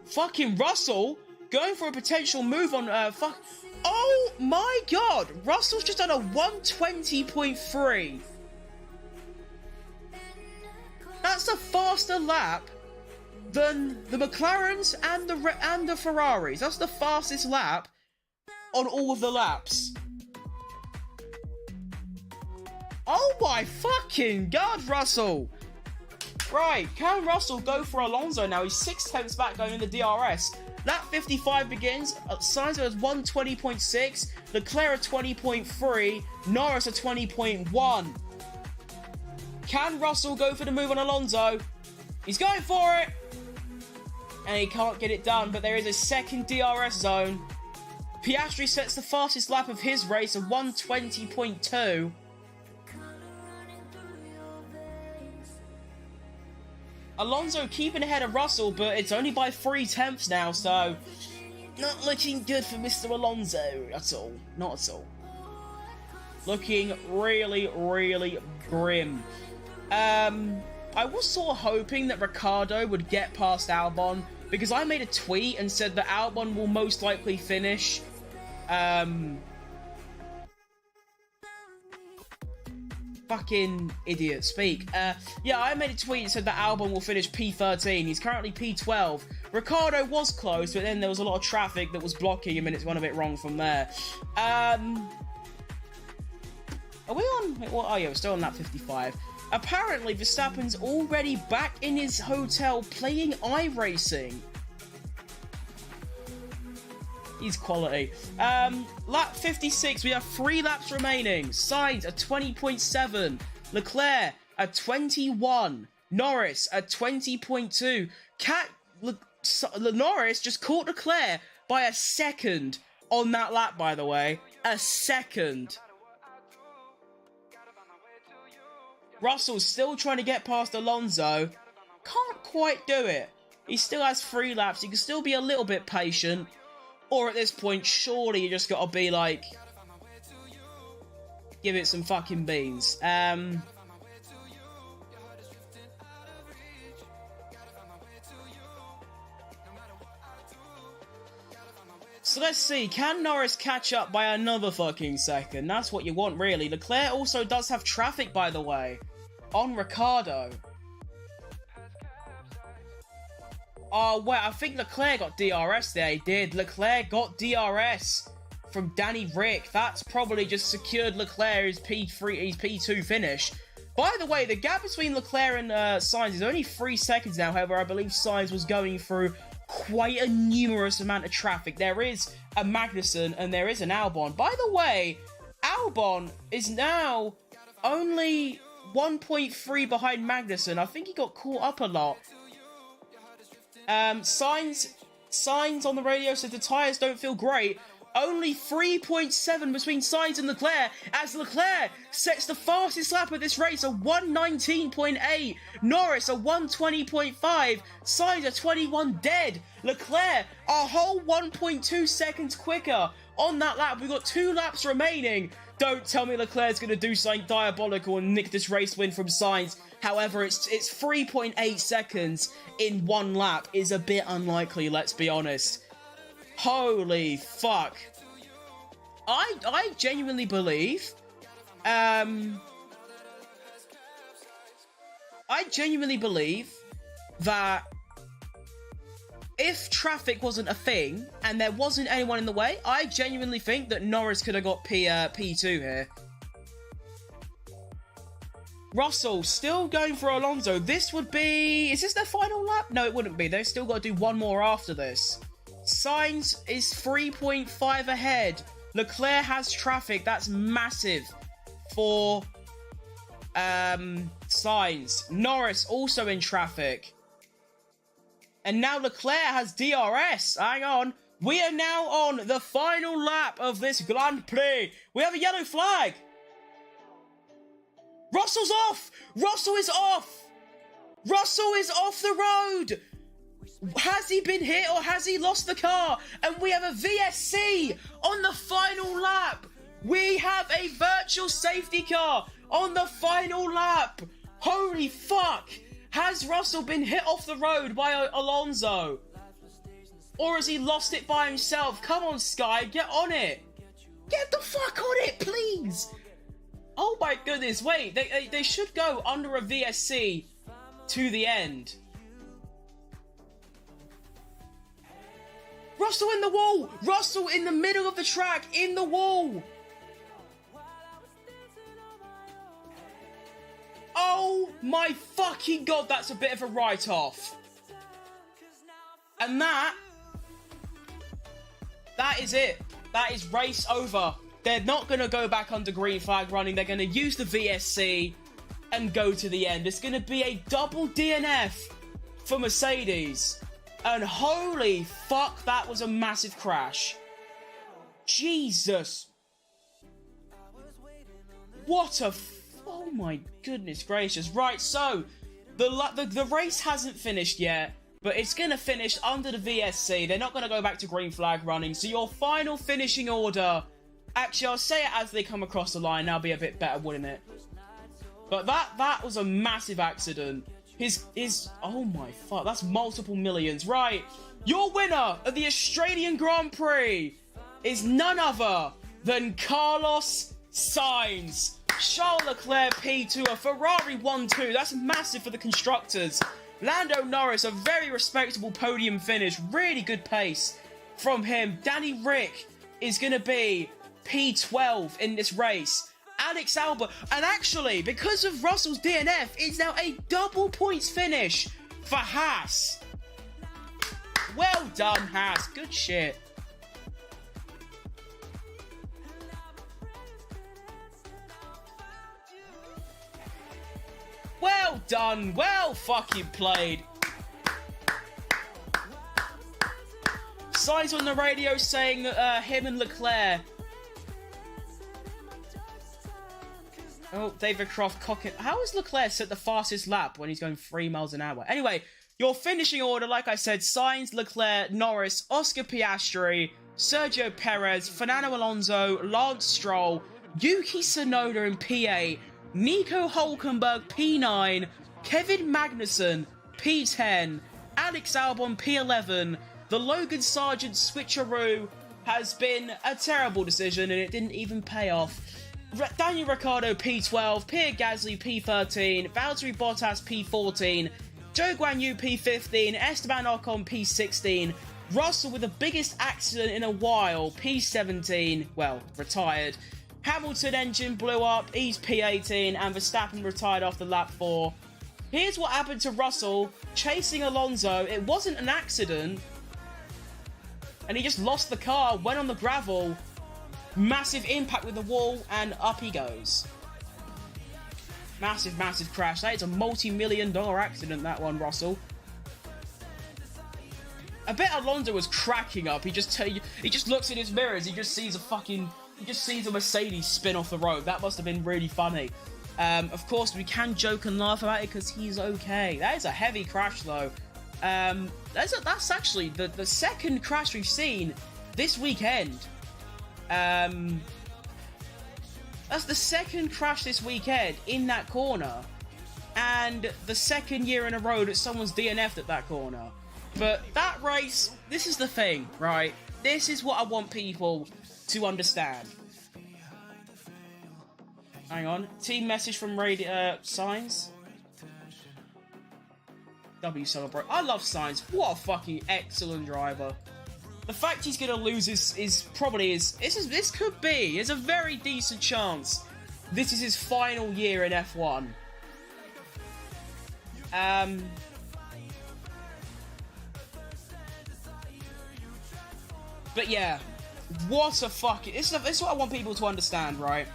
Fucking Russell going for a potential move on, oh my god! Russell's just done a 120.3. That's a faster lap than the McLarens and the Ferraris. That's the fastest lap on all of the laps. Oh my fucking god, Russell! Right, can Russell go for Alonso now? He's 6 tenths back going in the DRS. Lap 55 begins. Sainz at 120.6, Leclerc at 20.3, Norris at 20.1. Can Russell go for the move on Alonso? He's going for it! And he can't get it done, but there is a second DRS zone. Piastri sets the fastest lap of his race at 120.2. Alonso keeping ahead of Russell, but it's only by 3 tenths now, so not looking good for Mr. Alonso at all. Not at all. Looking really, really grim. I was sort of hoping that Ricciardo would get past Albon, because I made a tweet and said that Albon will most likely finish fucking idiot, speak. Yeah, I made a tweet and said that Albon will finish P13. He's currently P12. Ricciardo was close, but then there was a lot of traffic that was blocking him and it's gone a bit wrong from there. Are we on? Oh yeah, we're still on lap 55. Apparently, Verstappen's already back in his hotel playing iRacing. He's quality. Lap 56, we have 3 laps remaining. Sainz at 20.7. Leclerc at 21. Norris at 20.2. Norris just caught Leclerc by a second on that lap, by the way. A second. Russell's still trying to get past Alonso. Can't quite do it. He still has 3 laps. He can still be a little bit patient. Or at this point, surely you just gotta be like, give it some fucking beans. So let's see, can Norris catch up by another fucking second? That's what you want, really. Leclerc also does have traffic, by the way, on Ricciardo. Oh, wait, I think Leclerc got DRS there. He did. Leclerc got DRS from Danny Rick. That's probably just secured Leclerc his P2 finish. By the way, the gap between Leclerc and Sainz is only 3 seconds now. However, I believe Sainz was going through quite a numerous amount of traffic. There is a Magnussen and there is an Albon. By the way, Albon is now only 1.3 behind Magnussen. I think he got caught up a lot. Sainz on the radio said the tyres don't feel great. Only 3.7 between Sainz and Leclerc, as Leclerc sets the fastest lap of this race, a 119.8. Norris, a 120.5. Sainz, a 21 dead. Leclerc, a whole 1.2 seconds quicker on that lap. We've got 2 laps remaining. Don't tell me Leclerc's going to do something diabolical and nick this race win from Sainz. However, it's 3.8 seconds in one lap is a bit unlikely, let's be honest. Holy fuck. I genuinely believe, that if traffic wasn't a thing and there wasn't anyone in the way, I genuinely think that Norris could have got P2 here. Russell still going for Alonso. This would be... Is this their final lap? No, it wouldn't be. They've still got to do one more after this. Sainz is 3.5 ahead. Leclerc has traffic. That's massive for Sainz. Norris also in traffic. And now Leclerc has DRS. Hang on. We are now on the final lap of this Grand Prix. We have a yellow flag. Russell's off! Russell is off! Russell is off the road! Has he been hit or has he lost the car? And we have a VSC on the final lap! We have a virtual safety car on the final lap! Holy fuck! Has Russell been hit off the road by Alonso? Or has he lost it by himself? Come on, Sky, get on it! Get the fuck on it, please! Oh my goodness, wait, they should go under a VSC to the end. Russell in the wall! Russell in the middle of the track, in the wall! Oh my fucking god, that's a bit of a write-off. And that is it. That is race over. They're not going to go back under green flag running. They're going to use the VSC and go to the end. It's going to be a double DNF for Mercedes. And holy fuck, that was a massive crash. Jesus. What a... Oh my goodness gracious. Right, so the race hasn't finished yet, but it's going to finish under the VSC. They're not going to go back to green flag running. So your final finishing order... Actually, I'll say it as they come across the line. That'll be a bit better, wouldn't it? But that was a massive accident. Oh my fuck, that's multiple millions. Right, your winner of the Australian Grand Prix is none other than Carlos Sainz. Charles Leclerc P2, a Ferrari 1-2. That's massive for the constructors. Lando Norris, a very respectable podium finish. Really good pace from him. Danny Rick is going to be P12 in this race. Alex Albon, and actually, because of Russell's DNF, it's now a double points finish for Haas. Well done, Haas. Good shit. Well done. Well fucking played. Sainz on the radio saying that him and Leclerc... Oh, David Croft cocking. How is Leclerc set the fastest lap when he's going 3 miles an hour? Anyway, your finishing order, like I said, Sainz, Leclerc, Norris, Oscar Piastri, Sergio Perez, Fernando Alonso, Lance Stroll, Yuki Tsunoda in P8, Nico Hulkenberg P9, Kevin Magnussen P10, Alex Albon P11. The Logan Sargent switcheroo has been a terrible decision and it didn't even pay off. Daniel Ricciardo P12, Pierre Gasly P13, Valtteri Bottas P14, Zhou Guanyu P15, Esteban Ocon P16, Russell with the biggest accident in a while, P17, well, retired. Hamilton engine blew up, he's P18, and Verstappen retired after lap 4. Here's what happened to Russell chasing Alonso. It wasn't an accident, and he just lost the car, went on the gravel. Massive impact with the wall, and up he goes. Massive, massive crash. That is a multi-million-dollar accident, that one, Russell. I bet Alonso was cracking up. He just looks in his mirrors. He just sees a Mercedes spin off the road. That must have been really funny. Of course, we can joke and laugh about it because he's okay. That is a heavy crash, though. That's actually the second crash we've seen this weekend. That's the second crash this weekend in that corner. and the second year in a row that someone's DNF'd at that corner. But that race, this is the thing, right? This is what I want people to understand. Hang on. Team message from Signs. W Celebrate. I love Signs. What a fucking excellent driver. The fact he's gonna lose is probably this could be. There's a very decent chance this is his final year in F1. But yeah, what a fucking... This is what I want people to understand, right?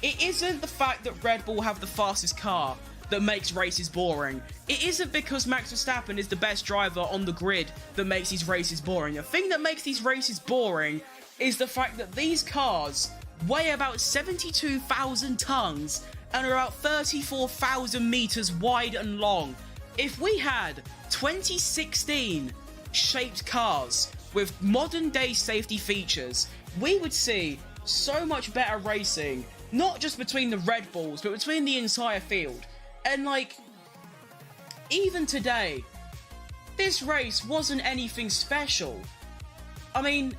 It isn't the fact that Red Bull have the fastest car that makes races boring. It isn't because Max Verstappen is the best driver on the grid that makes these races boring. The thing that makes these races boring is the fact that these cars weigh about 72,000 tons and are about 34,000 meters wide and long. If we had 2016 shaped cars with modern day safety features, we would see so much better racing, not just between the Red Bulls, but between the entire field. And like, even today, this race wasn't anything special. I mean,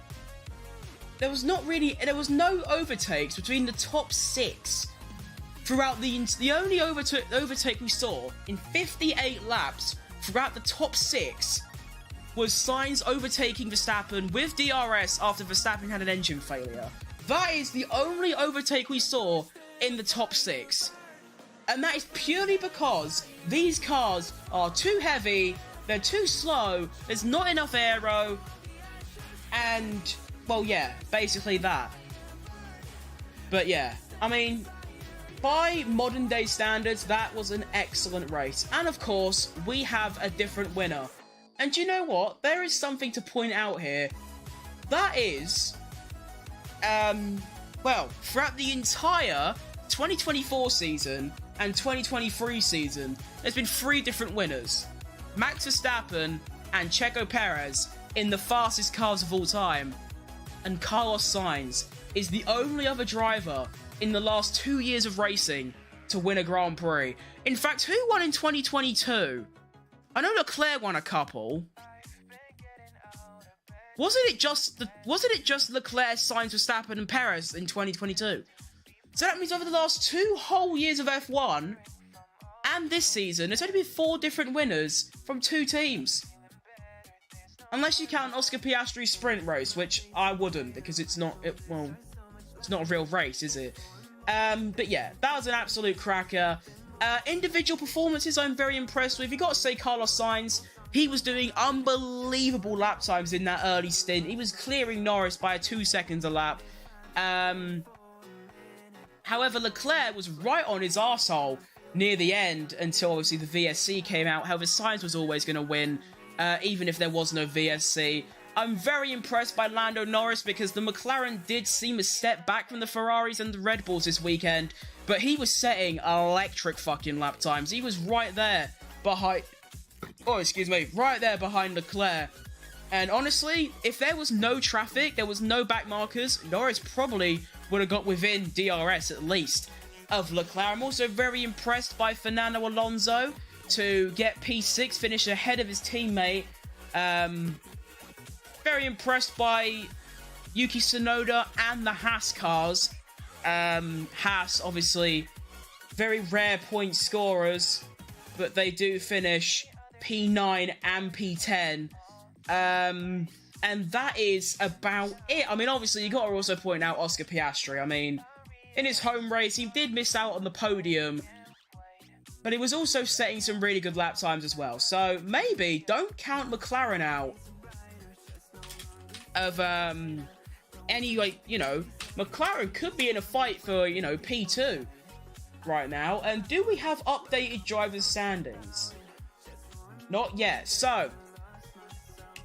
there was no overtakes between the top 6 throughout the only overtake we saw in 58 laps throughout the top 6 was Sainz overtaking Verstappen with DRS after Verstappen had an engine failure. That is the only overtake we saw in the top 6. And that is purely because these cars are too heavy, they're too slow, there's not enough aero, and, well, yeah, basically that. But yeah, I mean, by modern day standards, that was an excellent race. And of course, we have a different winner. And you know what? There is something to point out here. That is, well, throughout the entire 2024 season and 2023 season, there's been 3 different winners. Max Verstappen and Checo Perez in the fastest cars of all time. And Carlos Sainz is the only other driver in the last 2 years of racing to win a Grand Prix. In fact, who won in 2022? I know Leclerc won a couple. Wasn't it just Leclerc, Sainz, Verstappen, and Perez in 2022? So that means over the last 2 whole years of F1 and this season, there's only been 4 different winners from 2 teams. Unless you count Oscar Piastri's sprint race, which I wouldn't, because it's not a real race, is it? But yeah, that was an absolute cracker. Individual performances I'm very impressed with. You got to say Carlos Sainz, he was doing unbelievable lap times in that early stint. He was clearing Norris by 2 seconds a lap. However, Leclerc was right on his arsehole near the end until obviously the VSC came out. However, Sainz was always going to win, even if there was no VSC. I'm very impressed by Lando Norris because the McLaren did seem a step back from the Ferraris and the Red Bulls this weekend, but he was setting electric fucking lap times. He was right there behind... Oh, excuse me. Right there behind Leclerc. And honestly, if there was no traffic, there was no back markers, Norris probably would have got within DRS at least of Leclerc. I'm also very impressed by Fernando Alonso to get P6, finish ahead of his teammate. Very impressed by Yuki Tsunoda and the Haas cars. Haas, obviously, very rare point scorers, but they do finish P9 and P10. And that is about it. I mean, obviously, you got to also point out Oscar Piastri. I mean, in his home race, he did miss out on the podium, but he was also setting some really good lap times as well. So maybe don't count McLaren out of any, like, you know, McLaren could be in a fight for, you know, P2 right now. And do we have updated drivers' standings? Not yet. So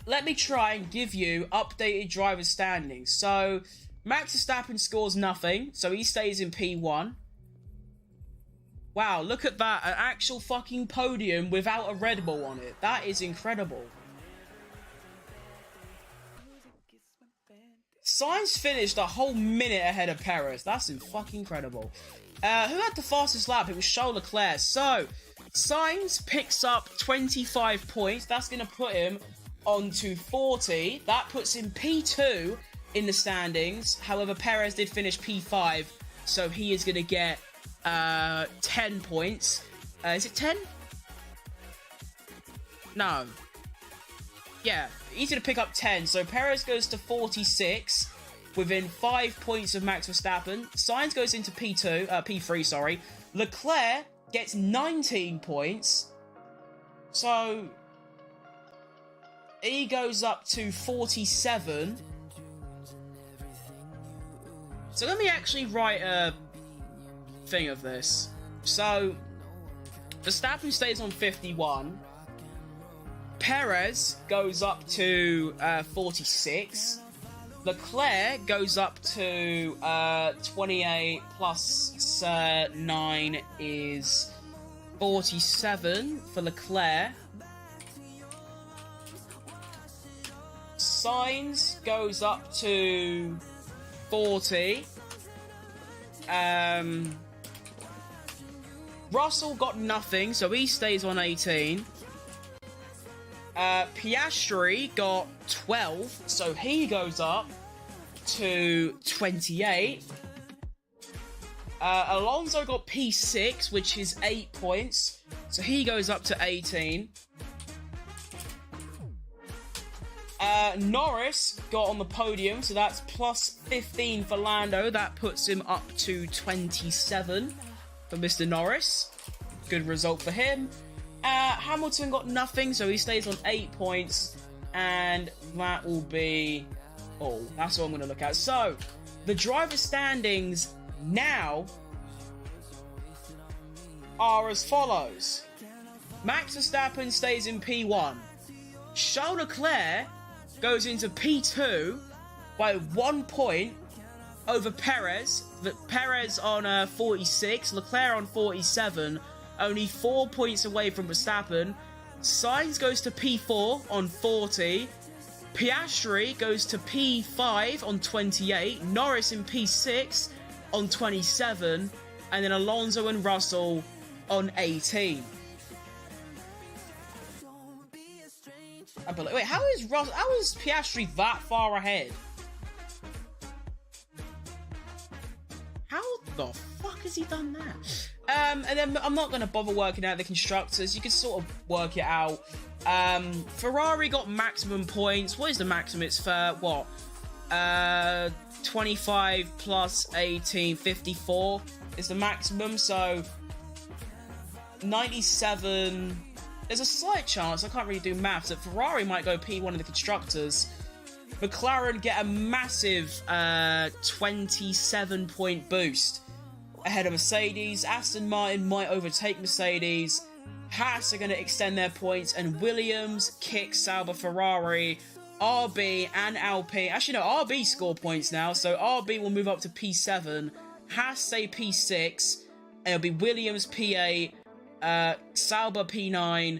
let me try and give you updated drivers' standings. So Max Verstappen scores nothing, so he stays in P1. Wow, look at that. An actual fucking podium without a Red Bull on it. That is incredible. Sainz finished a whole minute ahead of Perez. That's fucking incredible. Who had the fastest lap? It was Charles Leclerc. So, Sainz picks up 25 points. That's going to put him onto 40. That puts him P2 in the standings. However, Perez did finish P5, so he is going to get 10 points. Is it 10? No. Yeah, he's going to pick up 10. So Perez goes to 46 within 5 points of Max Verstappen. Sainz goes into P3, sorry. Leclerc gets 19 points. So he goes up to 47. So let me actually write a thing of this. So Verstappen stays on 51. Perez goes up to 46. Leclerc goes up to 28 plus 9 is 47 for Leclerc. Sainz goes up to 40. Russell got nothing, so he stays on 18. Piastri got 12, so he goes up to 28. Alonso got P6, which is 8 points, so he goes up to 18. Norris got on the podium, so that's plus 15 for Lando. That puts him up to 27 for Mr. Norris. Good result for him. Hamilton got nothing, so he stays on 8 points, and that will be all. That's all I'm going to look at. So, the driver standings now are as follows. Max Verstappen stays in P1. Charles Leclerc goes into P2 by 1 point over Perez. Perez on 46, Leclerc on 47. Only 4 points away from Verstappen. Sainz goes to P4 on 40. Piastri goes to P5 on 28. Norris in P6 on 27. And then Alonso and Russell on 18. Wait, how is Piastri that far ahead? How the fuck has he done that? And then I'm not going to bother working out the constructors. You can sort of work it out. Ferrari got maximum points. What is the maximum? It's for what? 25 plus 18, 54 is the maximum. So 97. There's a slight chance, I can't really do maths, that Ferrari might go P1 in the constructors. McLaren get a massive 27-point boost ahead of Mercedes. Aston Martin might overtake Mercedes. Haas are going to extend their points, and Williams kick Sauber, Ferrari, RB and Alpine. Actually, no, RB score points now, so RB will move up to P7. Haas stay P6, and it'll be Williams P8, Sauber P9,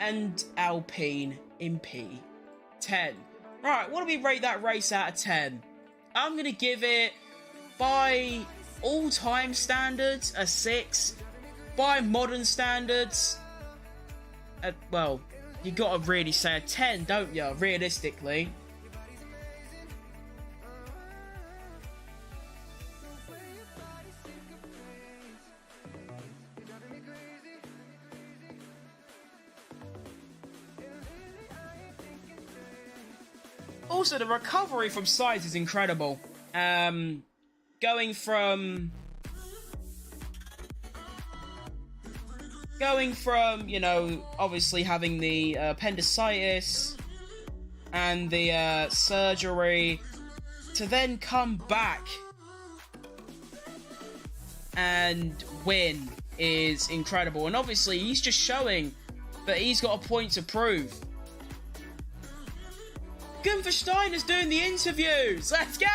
and Alpine in P10. Right, what do we rate that race out of 10? I'm going to give it, by all-time standards, a 6. By modern standards, well, you got to really say a 10, don't you, realistically? Also, the recovery from Sainz is incredible. Going from, you know, obviously having the appendicitis and the surgery, to then come back and win is incredible. And obviously, he's just showing that he's got a point to prove. Gunther Steiner's doing the interviews. Let's go!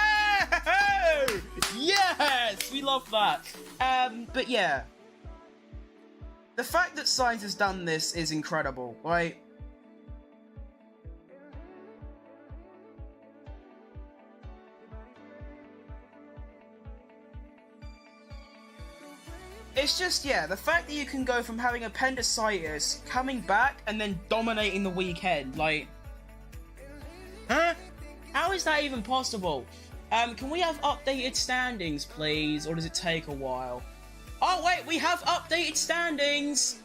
Yes! We love that. But yeah. The fact that Sainz has done this is incredible, right? It's just, yeah, the fact that you can go from having appendicitis, coming back, and then dominating the weekend, like... Huh? How is that even possible? Can we have updated standings, please? Or does it take a while? Oh, wait, we have updated standings!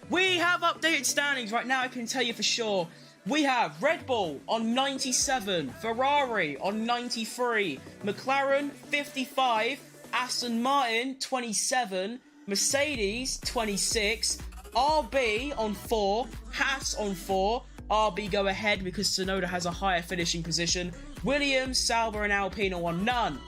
We have updated standings right now, I can tell you for sure. We have Red Bull on 97, Ferrari on 93, McLaren 55, Aston Martin 27, Mercedes 26, RB on 4, Haas on 4, RB go ahead because Tsunoda has a higher finishing position, Williams, Sauber and Alpine on none.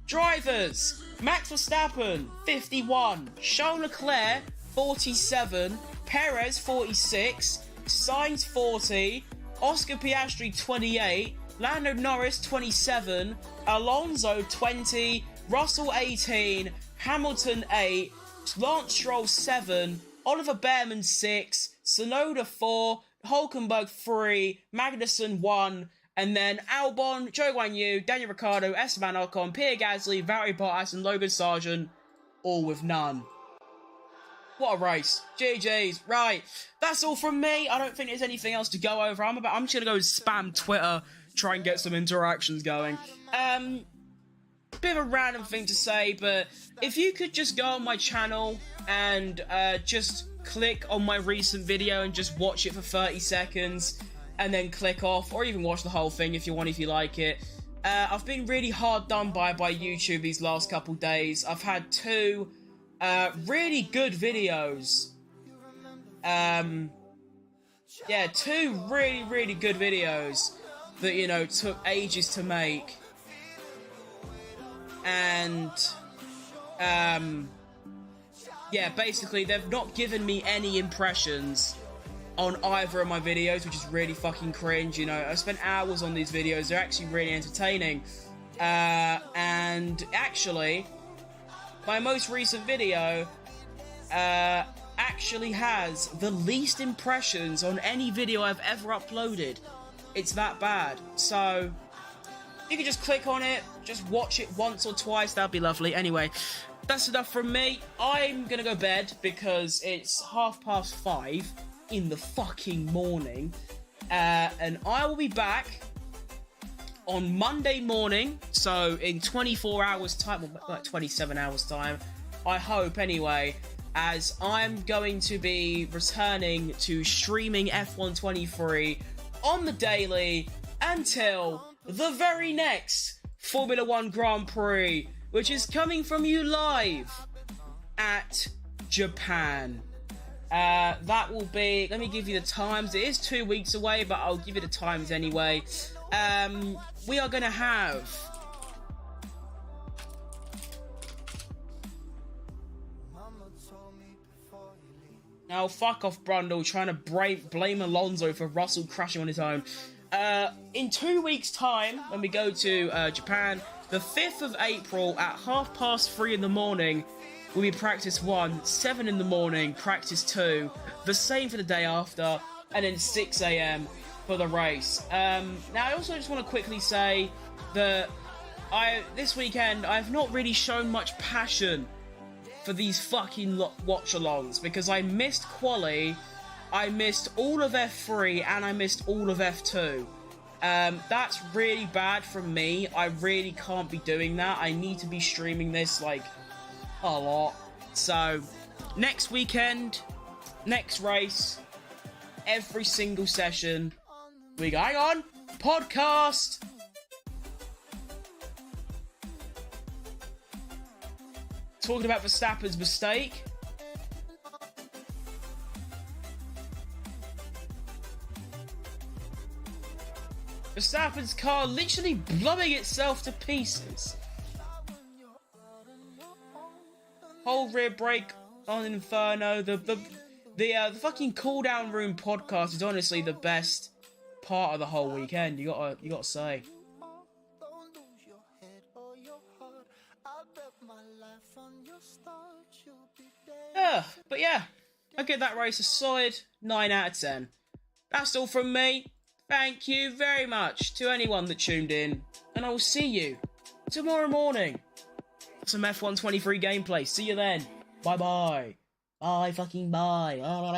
Drivers, Max Verstappen 51, Charles Leclerc 47, Perez 46, Sainz 40, Oscar Piastri 28, Lando Norris 27, Alonso 20, Russell 18, Hamilton 8, Lance Stroll 7, Oliver Bearman 6, Tsunoda 4, Hulkenberg 3, Magnussen 1, and then Albon, Zhou Guanyu, Daniel Ricciardo, Esteban Ocon, Pierre Gasly, Valtteri Bottas and Logan Sargent, all with none. What a race. GG's. Right. That's all from me. I don't think there's anything else to go over. I'm just going to go spam Twitter, try and get some interactions going. Bit of a random thing to say, but if you could just go on my channel and just click on my recent video and just watch it for 30 seconds and then click off, or even watch the whole thing if you want, if you like it. I've been really hard done by YouTube these last couple days. I've had two really good videos. Yeah, two really good videos that, you know, took ages to make. And, yeah, basically, they've not given me any impressions on either of my videos, which is really fucking cringe, you know. I spent hours on these videos. They're actually really entertaining. And actually, my most recent video actually has the least impressions on any video I've ever uploaded. It's that bad. So, you can just click on it, just watch it once or twice, that'd be lovely. Anyway, that's enough from me. I'm gonna go bed because it's 5:30 in the fucking morning. And I will be back on Monday morning, so in 24 hours time, or like 27 hours time, I hope anyway, as I'm going to be returning to streaming F1 23 on the daily until the very next Formula 1 Grand Prix, which is coming from you live at Japan. That will be, let me give you the times. It is 2 weeks away, but I'll give you the times anyway. We are going to have now, fuck off, Brundle, trying to blame Alonso for Russell crashing on his own. In 2 weeks' time, when we go to Japan, the 5th of April at 3:30 in the morning, will be practice 1, 7 in the morning, practice 2, the same for the day after, and then 6 AM for the race. Now, I also just want to quickly say that this weekend, I've not really shown much passion for these fucking watch-alongs, because I missed quali, I missed all of F3, and I missed all of F2. That's really bad from me. I really can't be doing that. I need to be streaming this, like, a lot. So, next weekend, next race, every single session, we go, hang on, podcast! Talking about Verstappen's mistake. Verstappen's car literally blowing itself to pieces. Whole rear brake on Inferno. The fucking cool down room podcast is honestly the best part of the whole weekend. You gotta say. But yeah, I give that race a solid 9 out of 10. That's all from me. Thank you very much to anyone that tuned in, and I will see you tomorrow morning for some F1 23 gameplay. See you then. Bye bye. Bye fucking bye. I'm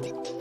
broken.